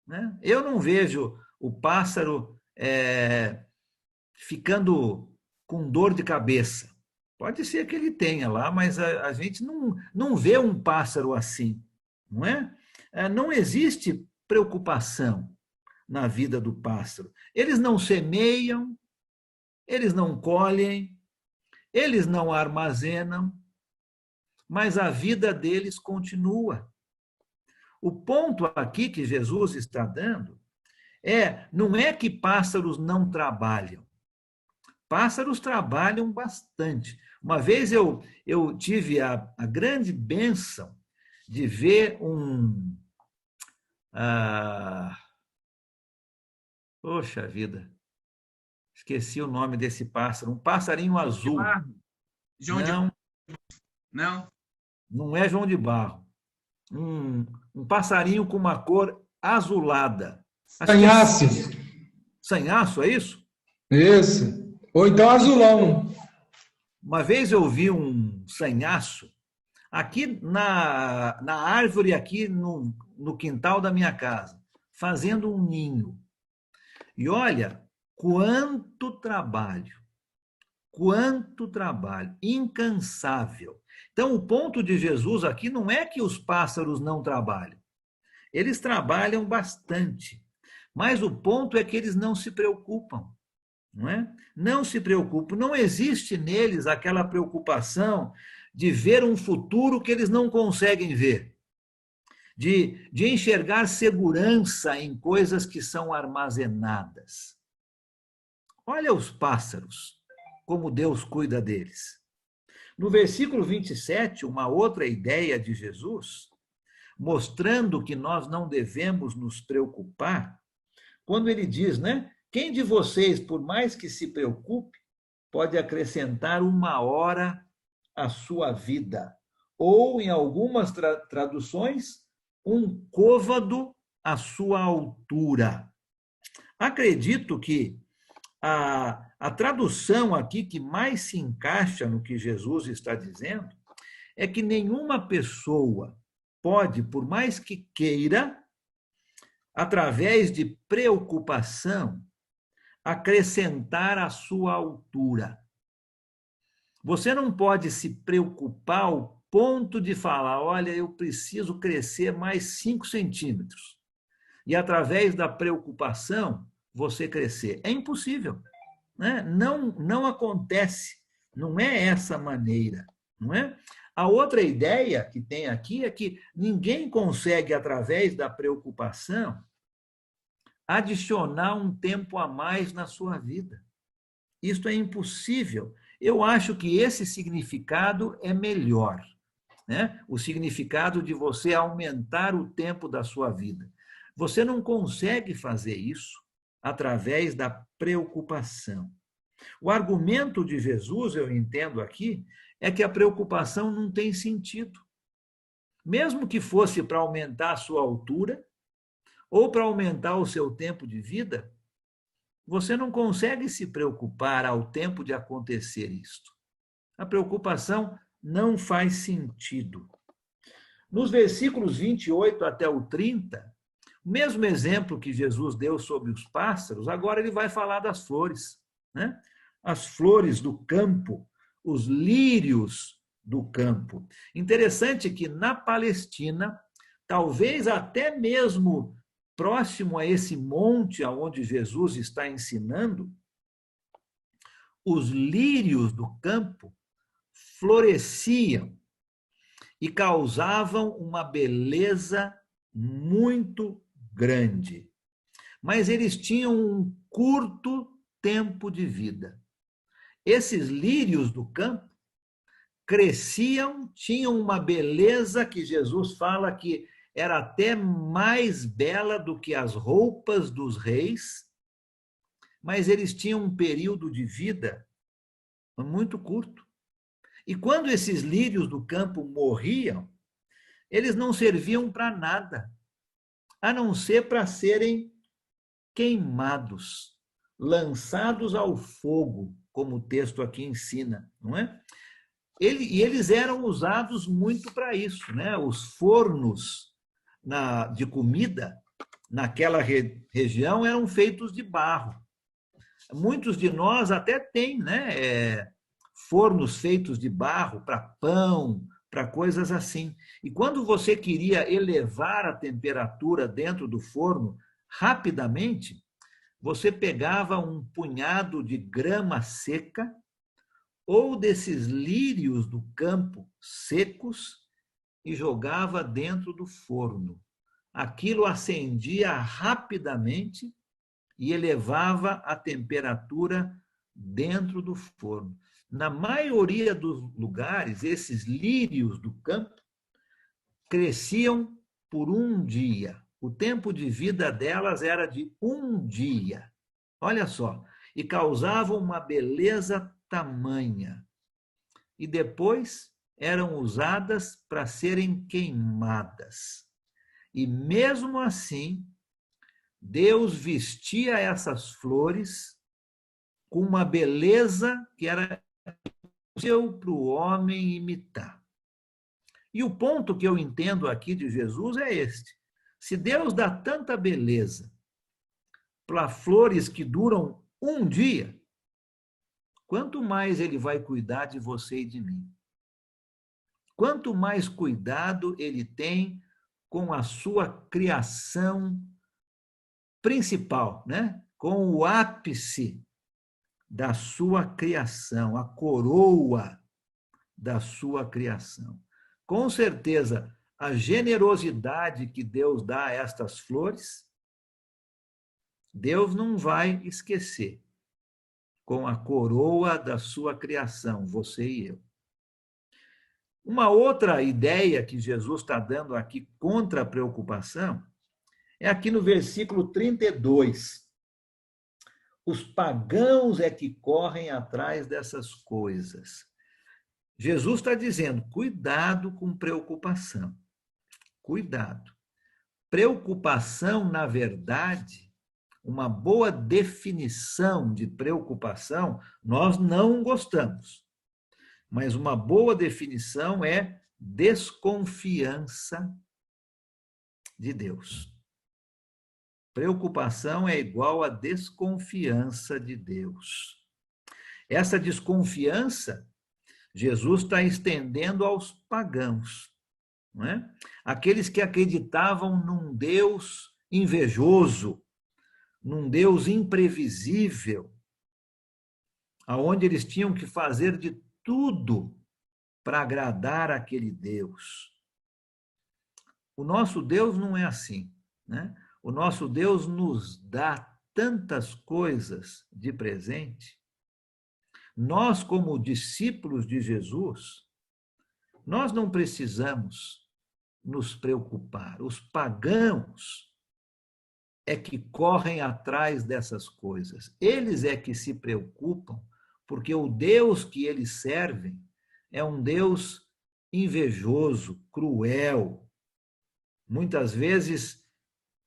né? Eu não vejo o pássaro ficando com dor de cabeça. Pode ser que ele tenha lá, mas a gente não vê um pássaro assim, não é? Não existe preocupação na vida do pássaro. Eles não semeiam, eles não colhem, eles não armazenam, mas a vida deles continua. O ponto aqui que Jesus está dando Não é que pássaros não trabalham. Pássaros trabalham bastante. Uma vez eu tive a grande bênção de ver poxa vida, esqueci o nome desse pássaro, um passarinho azul. João de Não, Não? não é João de Barro. Um passarinho com uma cor azulada. Sanhaço. Sanhaço, é isso? Isso. Ou então azulão. Uma vez eu vi um sanhaço aqui na árvore, aqui no quintal da minha casa, fazendo um ninho. E olha, quanto trabalho, incansável. Então, o ponto de Jesus aqui não é que os pássaros não trabalham. Eles trabalham bastante, mas o ponto é que eles não se preocupam. Não é? Não se preocupam, não existe neles aquela preocupação de ver um futuro que eles não conseguem ver, de enxergar segurança em coisas que são armazenadas. Olha os pássaros, como Deus cuida deles. No versículo 27, uma outra ideia de Jesus, mostrando que nós não devemos nos preocupar, quando ele diz, né? Quem de vocês, por mais que se preocupe, pode acrescentar 1 hora à sua vida? Ou, em algumas traduções, 1 côvado à sua altura. Acredito que a tradução aqui que mais se encaixa no que Jesus está dizendo é que nenhuma pessoa pode, por mais que queira, através de preocupação, acrescentar a sua altura. Você não pode se preocupar ao ponto de falar, olha, eu preciso crescer mais 5 centímetros. E através da preocupação, você crescer. É impossível. Né? Não acontece. Não é essa maneira. Não é? A outra ideia que tem aqui é que ninguém consegue, através da preocupação, adicionar um tempo a mais na sua vida. Isto é impossível. Eu acho que esse significado é melhor, né? O significado de você aumentar o tempo da sua vida. Você não consegue fazer isso através da preocupação. O argumento de Jesus, eu entendo aqui, é que a preocupação não tem sentido. Mesmo que fosse para aumentar a sua altura, ou para aumentar o seu tempo de vida, você não consegue se preocupar ao tempo de acontecer isto. A preocupação não faz sentido. Nos versículos 28 até o 30, o mesmo exemplo que Jesus deu sobre os pássaros, agora ele vai falar das flores, né? As flores do campo, os lírios do campo. Interessante que na Palestina, talvez até mesmo próximo a esse monte aonde Jesus está ensinando, os lírios do campo floresciam e causavam uma beleza muito grande. Mas eles tinham um curto tempo de vida. Esses lírios do campo cresciam, tinham uma beleza que Jesus fala que era até mais bela do que as roupas dos reis, mas eles tinham um período de vida muito curto. E quando esses lírios do campo morriam, eles não serviam para nada, a não ser para serem queimados, lançados ao fogo, como o texto aqui ensina, não é? E eles eram usados muito para isso, né? Os fornos de comida naquela região eram feitos de barro. Muitos de nós até têm, né, fornos feitos de barro para pão, para coisas assim. E quando você queria elevar a temperatura dentro do forno rapidamente, você pegava um punhado de grama seca ou desses lírios do campo secos e jogava dentro do forno. Aquilo acendia rapidamente e elevava a temperatura dentro do forno. Na maioria dos lugares, esses lírios do campo cresciam por um dia. O tempo de vida delas era de um dia. Olha só. E causavam uma beleza tamanha. E depois eram usadas para serem queimadas. E mesmo assim, Deus vestia essas flores com uma beleza que era impossível para o homem imitar. E o ponto que eu entendo aqui de Jesus é este. Se Deus dá tanta beleza para flores que duram um dia, quanto mais Ele vai cuidar de você e de mim. Quanto mais cuidado Ele tem com a sua criação principal, né? Com o ápice da sua criação, a coroa da sua criação. Com certeza, a generosidade que Deus dá a estas flores, Deus não vai esquecer com a coroa da sua criação, você e eu. Uma outra ideia que Jesus está dando aqui contra a preocupação é aqui no versículo 32. Os pagãos é que correm atrás dessas coisas. Jesus está dizendo, cuidado com preocupação. Cuidado. Preocupação, na verdade, uma boa definição de preocupação, nós não gostamos. Mas uma boa definição é desconfiança de Deus. Preocupação é igual a desconfiança de Deus. Essa desconfiança, Jesus está estendendo aos pagãos, não é? Aqueles que acreditavam num Deus invejoso, num Deus imprevisível, aonde eles tinham que fazer de tudo para agradar aquele Deus. O nosso Deus não é assim, né? O nosso Deus nos dá tantas coisas de presente. Nós, como discípulos de Jesus, nós não precisamos nos preocupar. Os pagãos é que correm atrás dessas coisas. Eles é que se preocupam, porque o Deus que eles servem é um Deus invejoso, cruel, muitas vezes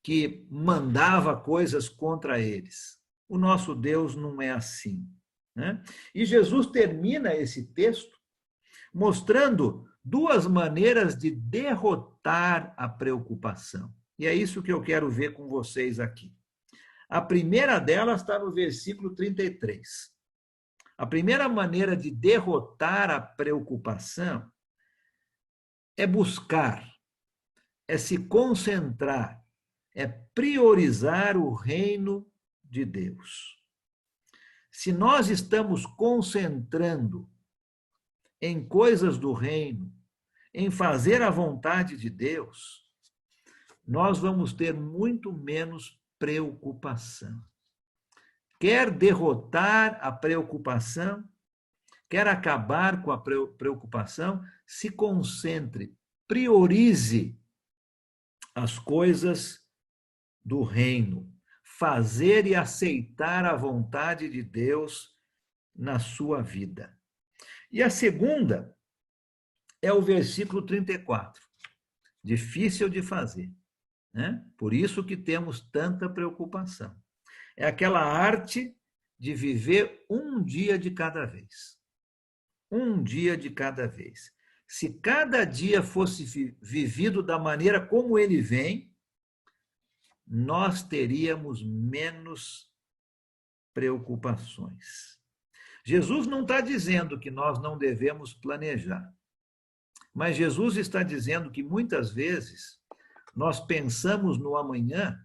que mandava coisas contra eles. O nosso Deus não é assim, né? E Jesus termina esse texto mostrando duas maneiras de derrotar a preocupação. E é isso que eu quero ver com vocês aqui. A primeira delas está no versículo 33. A primeira maneira de derrotar a preocupação é buscar, é se concentrar, é priorizar o reino de Deus. Se nós estamos concentrando em coisas do reino, em fazer a vontade de Deus, nós vamos ter muito menos preocupação. Quer derrotar a preocupação, quer acabar com a preocupação, se concentre, priorize as coisas do reino, fazer e aceitar a vontade de Deus na sua vida. E a segunda é o versículo 34, difícil de fazer, né? Por isso que temos tanta preocupação. É aquela arte de viver um dia de cada vez. Um dia de cada vez. Se cada dia fosse vivido da maneira como ele vem, nós teríamos menos preocupações. Jesus não está dizendo que nós não devemos planejar, mas Jesus está dizendo que muitas vezes nós pensamos no amanhã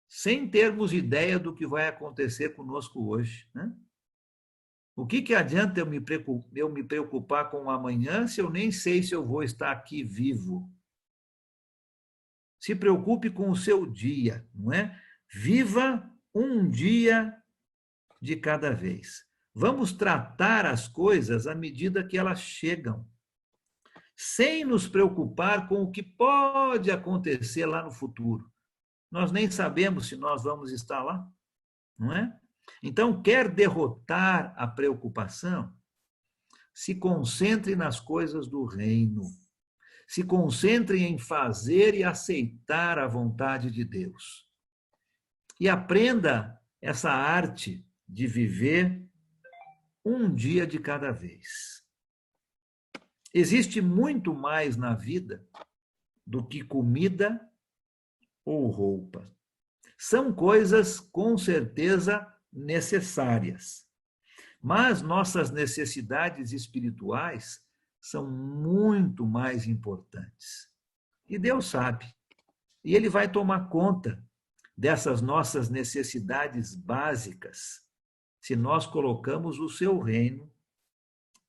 sem termos ideia do que vai acontecer conosco hoje, né? O que adianta eu me preocupar com o amanhã se eu nem sei se eu vou estar aqui vivo? Se preocupe com o seu dia, não é? Viva um dia de cada vez. Vamos tratar as coisas à medida que elas chegam, sem nos preocupar com o que pode acontecer lá no futuro. Nós nem sabemos se nós vamos estar lá, não é? Então, quer derrotar a preocupação? Se concentre nas coisas do reino. Se concentre em fazer e aceitar a vontade de Deus. E aprenda essa arte de viver um dia de cada vez. Existe muito mais na vida do que comida ou roupa. São coisas, com certeza, necessárias. Mas nossas necessidades espirituais são muito mais importantes. E Deus sabe. E Ele vai tomar conta dessas nossas necessidades básicas se nós colocamos o seu reino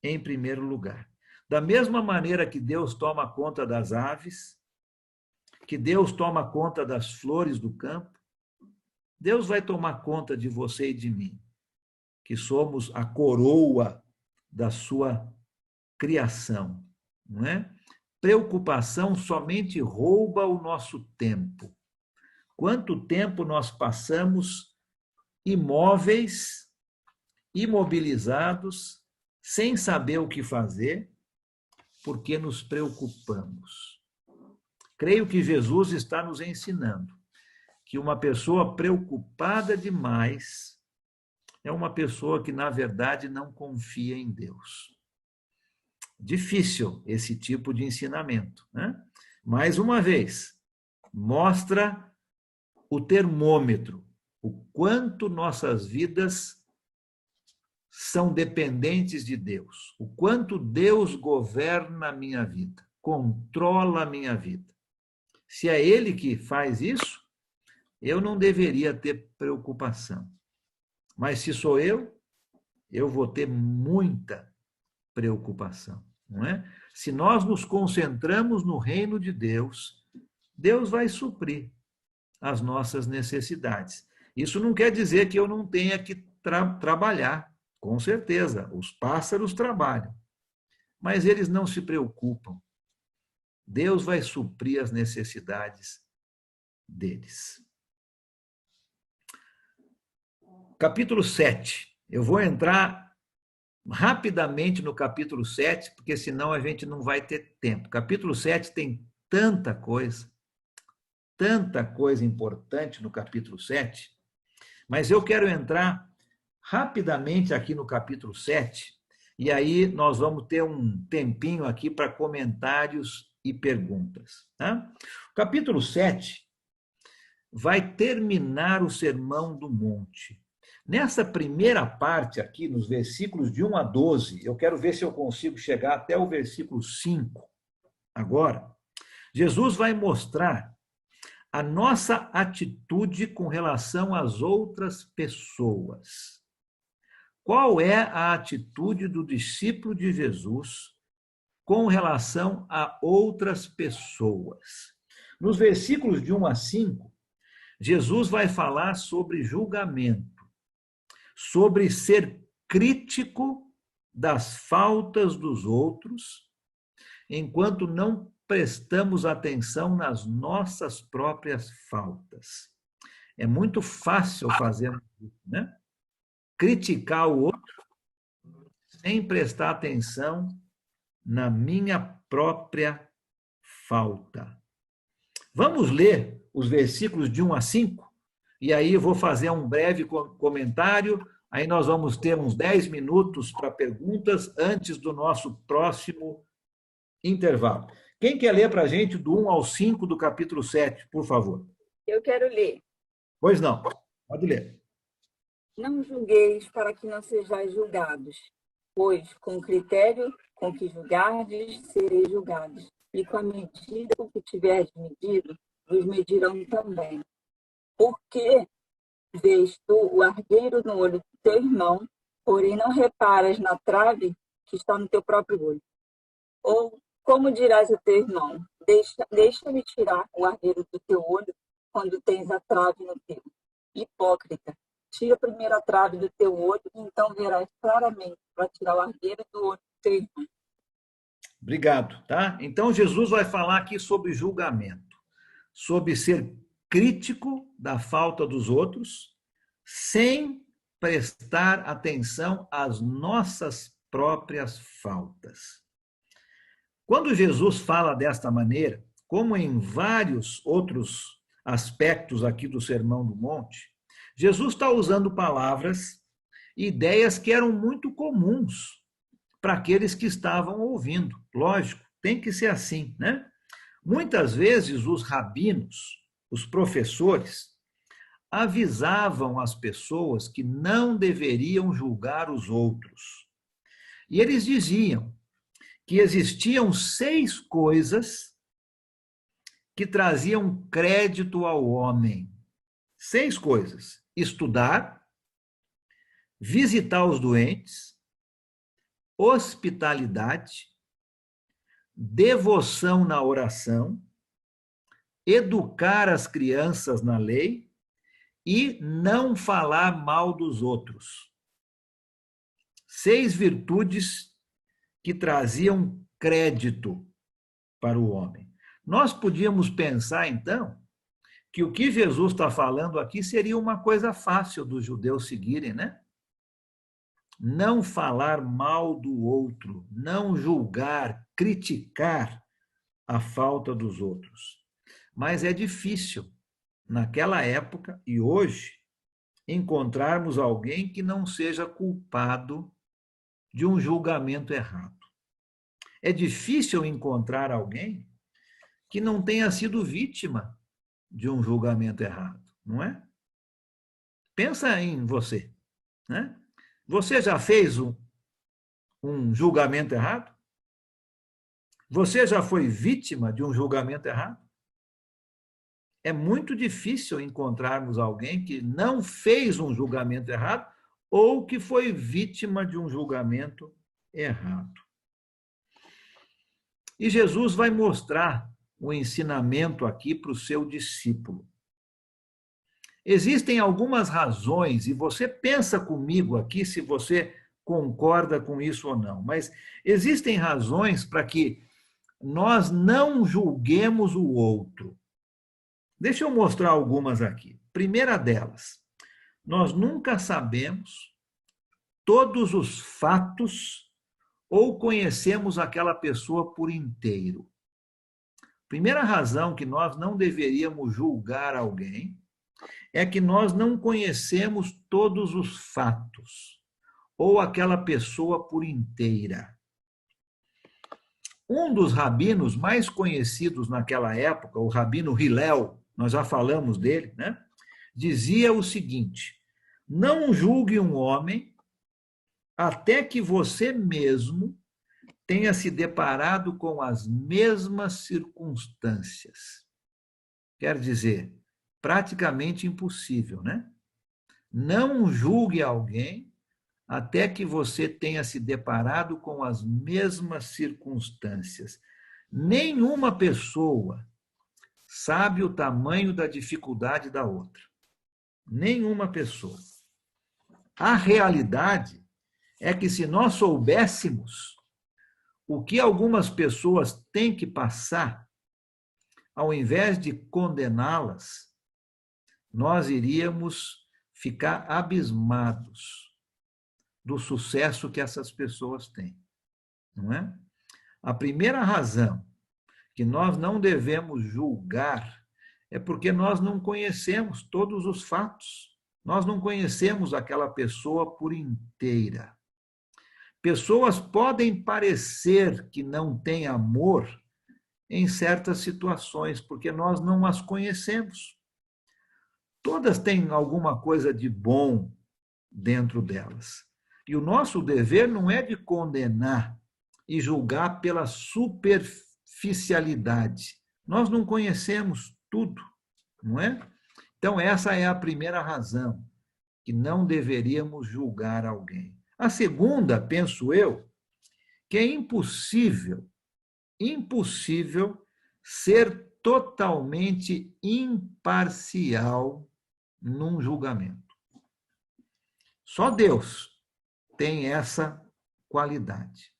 em primeiro lugar. Da mesma maneira que Deus toma conta das aves, que Deus toma conta das flores do campo, Deus vai tomar conta de você e de mim, que somos a coroa da sua criação, não é? Preocupação somente rouba o nosso tempo. Quanto tempo nós passamos imóveis, imobilizados, sem saber o que fazer, porque nos preocupamos. Creio que Jesus está nos ensinando que uma pessoa preocupada demais é uma pessoa que, na verdade, não confia em Deus. Difícil esse tipo de ensinamento, né? Mais uma vez, mostra o termômetro, o quanto nossas vidas são dependentes de Deus, o quanto Deus governa a minha vida, controla a minha vida. Se é Ele que faz isso, eu não deveria ter preocupação. Mas se sou eu vou ter muita preocupação, não é? Se nós nos concentramos no reino de Deus, Deus vai suprir as nossas necessidades. Isso não quer dizer que eu não tenha que trabalhar, com certeza, os pássaros trabalham, mas eles não se preocupam. Deus vai suprir as necessidades deles. Capítulo 7. Eu vou entrar rapidamente no capítulo 7, porque senão a gente não vai ter tempo. Capítulo 7 tem tanta coisa importante no capítulo 7, mas eu quero entrar rapidamente aqui no capítulo 7, e aí nós vamos ter um tempinho aqui para comentários e perguntas. Tá? O capítulo 7 vai terminar o Sermão do Monte. Nessa primeira parte aqui, nos versículos de 1 a 12, eu quero ver se eu consigo chegar até o versículo 5 agora. Jesus vai mostrar a nossa atitude com relação às outras pessoas. Qual é a atitude do discípulo de Jesus com relação a outras pessoas? Nos versículos de 1 a 5, Jesus vai falar sobre julgamento, sobre ser crítico das faltas dos outros, enquanto não prestamos atenção nas nossas próprias faltas. É muito fácil fazer isso, né? Criticar o outro sem prestar atenção na minha própria falta. Vamos ler os versículos de 1 a 5? E aí eu vou fazer um breve comentário, aí nós vamos ter uns 10 minutos para perguntas antes do nosso próximo intervalo. Quem quer ler para a gente do 1 ao 5 do capítulo 7, por favor? Eu quero ler. Pois não, pode ler. Não julgueis para que não sejais julgados, pois com o critério com que julgardes, sereis julgados. E com a medida com que tiverdes medido, vos medirão também. Porque vês tu o argueiro no olho do teu irmão, porém não reparas na trave que está no teu próprio olho? Ou como dirás ao teu irmão, deixa-me tirar o argueiro do teu olho, quando tens a trave no teu? Hipócrita, tira a primeira trave do teu olho, e então verás claramente para tirar o argueiro do olho do teu irmão. Obrigado, tá? Então Jesus vai falar aqui sobre julgamento, sobre ser crítico da falta dos outros, sem prestar atenção às nossas próprias faltas. Quando Jesus fala desta maneira, como em vários outros aspectos aqui do Sermão do Monte, Jesus está usando palavras e ideias que eram muito comuns para aqueles que estavam ouvindo. Lógico, tem que ser assim, né? Muitas vezes os rabinos, os professores, avisavam as pessoas que não deveriam julgar os outros. E eles diziam que existiam 6 coisas que traziam crédito ao homem. 6 coisas: estudar, visitar os doentes, hospitalidade, devoção na oração, educar as crianças na lei e não falar mal dos outros. 6 virtudes que traziam crédito para o homem. Nós podíamos pensar, então, que o que Jesus está falando aqui seria uma coisa fácil dos judeus seguirem, né? Não falar mal do outro, não julgar, criticar a falta dos outros. Mas é difícil, naquela época e hoje, encontrarmos alguém que não seja culpado de um julgamento errado. É difícil encontrar alguém que não tenha sido vítima de um julgamento errado, não é? Pensa em você, né? Você já fez um julgamento errado? Você já foi vítima de um julgamento errado? É muito difícil encontrarmos alguém que não fez um julgamento errado ou que foi vítima de um julgamento errado. E Jesus vai mostrar o ensinamento aqui para o seu discípulo. Existem algumas razões, e você pensa comigo aqui se você concorda com isso ou não, mas existem razões para que nós não julguemos o outro. Deixa eu mostrar algumas aqui. Primeira delas, nós nunca sabemos todos os fatos ou conhecemos aquela pessoa por inteiro. Primeira razão que nós não deveríamos julgar alguém é que nós não conhecemos todos os fatos ou aquela pessoa por inteira. Um dos rabinos mais conhecidos naquela época, o rabino Hillel, nós já falamos dele, né? Dizia o seguinte: não julgue um homem até que você mesmo tenha se deparado com as mesmas circunstâncias. Quer dizer, praticamente impossível, né? Não julgue alguém até que você tenha se deparado com as mesmas circunstâncias. Nenhuma pessoa sabe o tamanho da dificuldade da outra. Nenhuma pessoa. A realidade é que se nós soubéssemos o que algumas pessoas têm que passar, ao invés de condená-las, nós iríamos ficar abismados do sucesso que essas pessoas têm, não é? A primeira razão que nós não devemos julgar é porque nós não conhecemos todos os fatos, nós não conhecemos aquela pessoa por inteira. Pessoas podem parecer que não têm amor em certas situações, porque nós não as conhecemos. Todas têm alguma coisa de bom dentro delas. E o nosso dever não é de condenar e julgar pela superficialidade. Nós não conhecemos tudo, não é? Então, essa é a primeira razão, que não deveríamos julgar alguém. A segunda, penso eu, que é impossível ser totalmente imparcial num julgamento. Só Deus tem essa qualidade.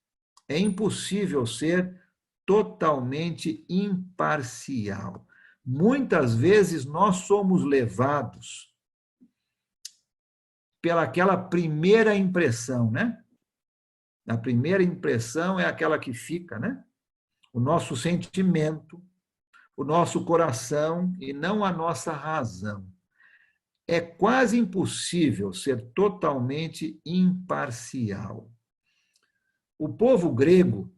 É impossível ser totalmente imparcial. Muitas vezes nós somos levados pelaquela primeira impressão, né? A primeira impressão é aquela que fica, né? O nosso sentimento, o nosso coração e não a nossa razão. É quase impossível ser totalmente imparcial. O povo grego,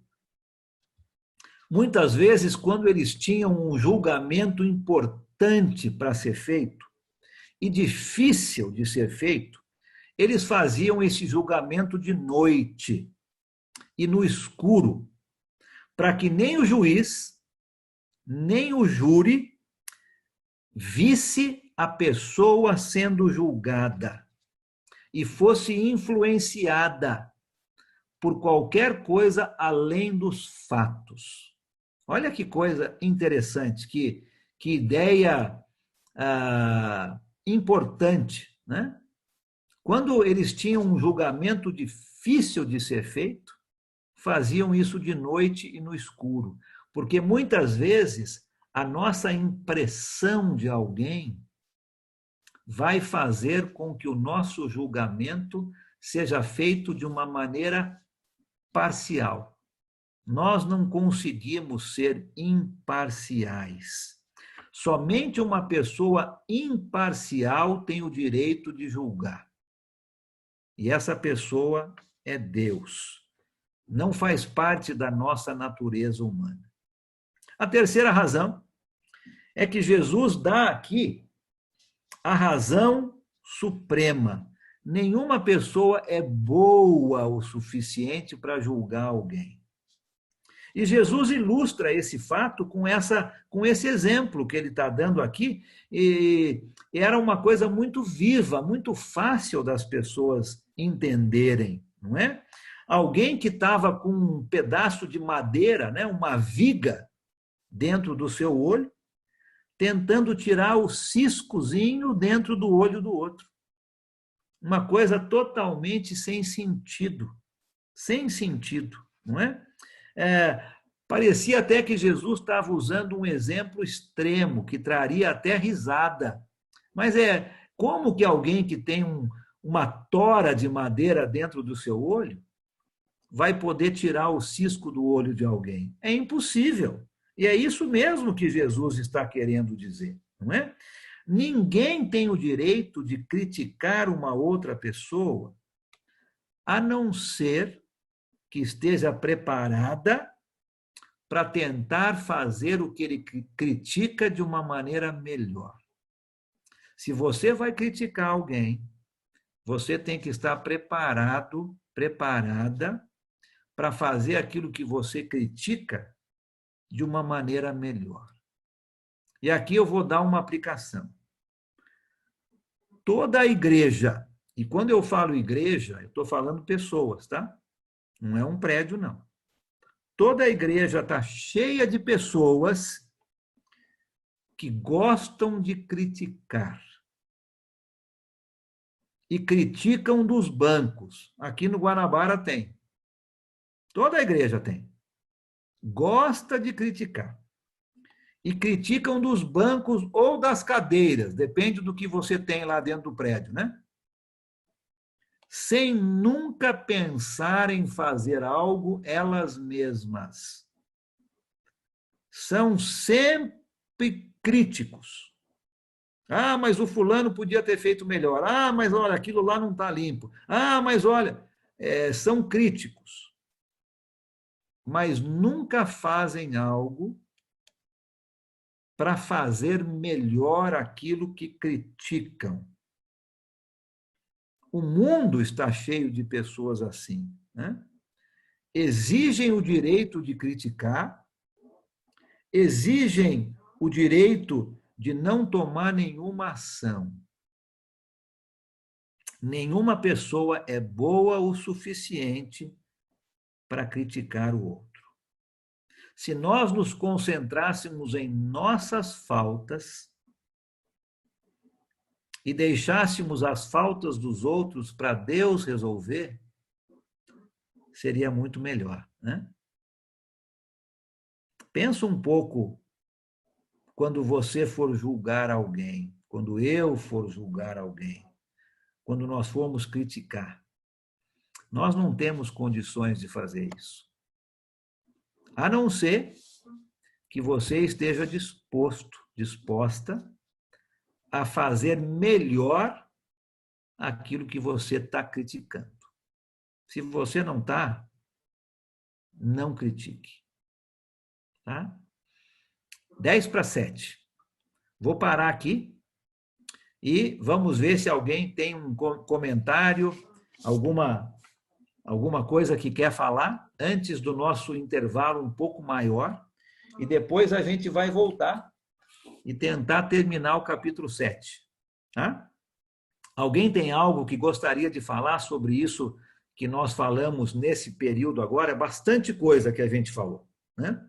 muitas vezes, quando eles tinham um julgamento importante para ser feito e difícil de ser feito, eles faziam esse julgamento de noite e no escuro, para que nem o juiz, nem o júri visse a pessoa sendo julgada e fosse influenciada por qualquer coisa além dos fatos. Olha que coisa interessante, que ideia importante, né? Quando eles tinham um julgamento difícil de ser feito, faziam isso de noite e no escuro, porque muitas vezes a nossa impressão de alguém vai fazer com que o nosso julgamento seja feito de uma maneira parcial. Nós não conseguimos ser imparciais. Somente uma pessoa imparcial tem o direito de julgar. E essa pessoa é Deus. Não faz parte da nossa natureza humana. A terceira razão é que Jesus dá aqui a razão suprema. Nenhuma pessoa é boa o suficiente para julgar alguém. E Jesus ilustra esse fato com esse exemplo que ele está dando aqui, e era uma coisa muito viva, muito fácil das pessoas entenderem, não é? Alguém que estava com um pedaço de madeira, né, uma viga dentro do seu olho, tentando tirar o ciscozinho dentro do olho do outro. Uma coisa totalmente sem sentido, não é? Parecia até que Jesus estava usando um exemplo extremo, que traria até risada. Mas como que alguém que tem uma tora de madeira dentro do seu olho vai poder tirar o cisco do olho de alguém? É impossível. E é isso mesmo que Jesus está querendo dizer, não é? Ninguém tem o direito de criticar uma outra pessoa, a não ser que esteja preparada para tentar fazer o que ele critica de uma maneira melhor. Se você vai criticar alguém, você tem que estar preparado, preparada para fazer aquilo que você critica de uma maneira melhor. E aqui eu vou dar uma aplicação. Toda a igreja, e quando eu falo igreja, eu estou falando pessoas, tá? Não é um prédio, não. Toda a igreja está cheia de pessoas que gostam de criticar. E criticam dos bancos. Aqui no Guanabara tem. Toda a igreja tem. Gosta de criticar. E criticam dos bancos ou das cadeiras, depende do que você tem lá dentro do prédio, né? Sem nunca pensar em fazer algo elas mesmas. São sempre críticos. Ah, mas o fulano podia ter feito melhor. Ah, mas olha, aquilo lá não está limpo. Ah, mas olha, são críticos. Mas nunca fazem algo para fazer melhor aquilo que criticam. O mundo está cheio de pessoas assim, né? Exigem o direito de criticar, exigem o direito de não tomar nenhuma ação. Nenhuma pessoa é boa o suficiente para criticar o outro. Se nós nos concentrássemos em nossas faltas, e deixássemos as faltas dos outros para Deus resolver, seria muito melhor, né? Pensa um pouco quando você for julgar alguém, quando eu for julgar alguém, quando nós formos criticar. Nós não temos condições de fazer isso. A não ser que você esteja disposta a fazer melhor aquilo que você está criticando. Se você não está, não critique. Tá? 6:50. Vou parar aqui e vamos ver se alguém tem um comentário, alguma coisa que quer falar antes do nosso intervalo um pouco maior, e depois a gente vai voltar e tentar terminar o capítulo 7. Tá? Alguém tem algo que gostaria de falar sobre isso que nós falamos nesse período agora? É bastante coisa que a gente falou, né?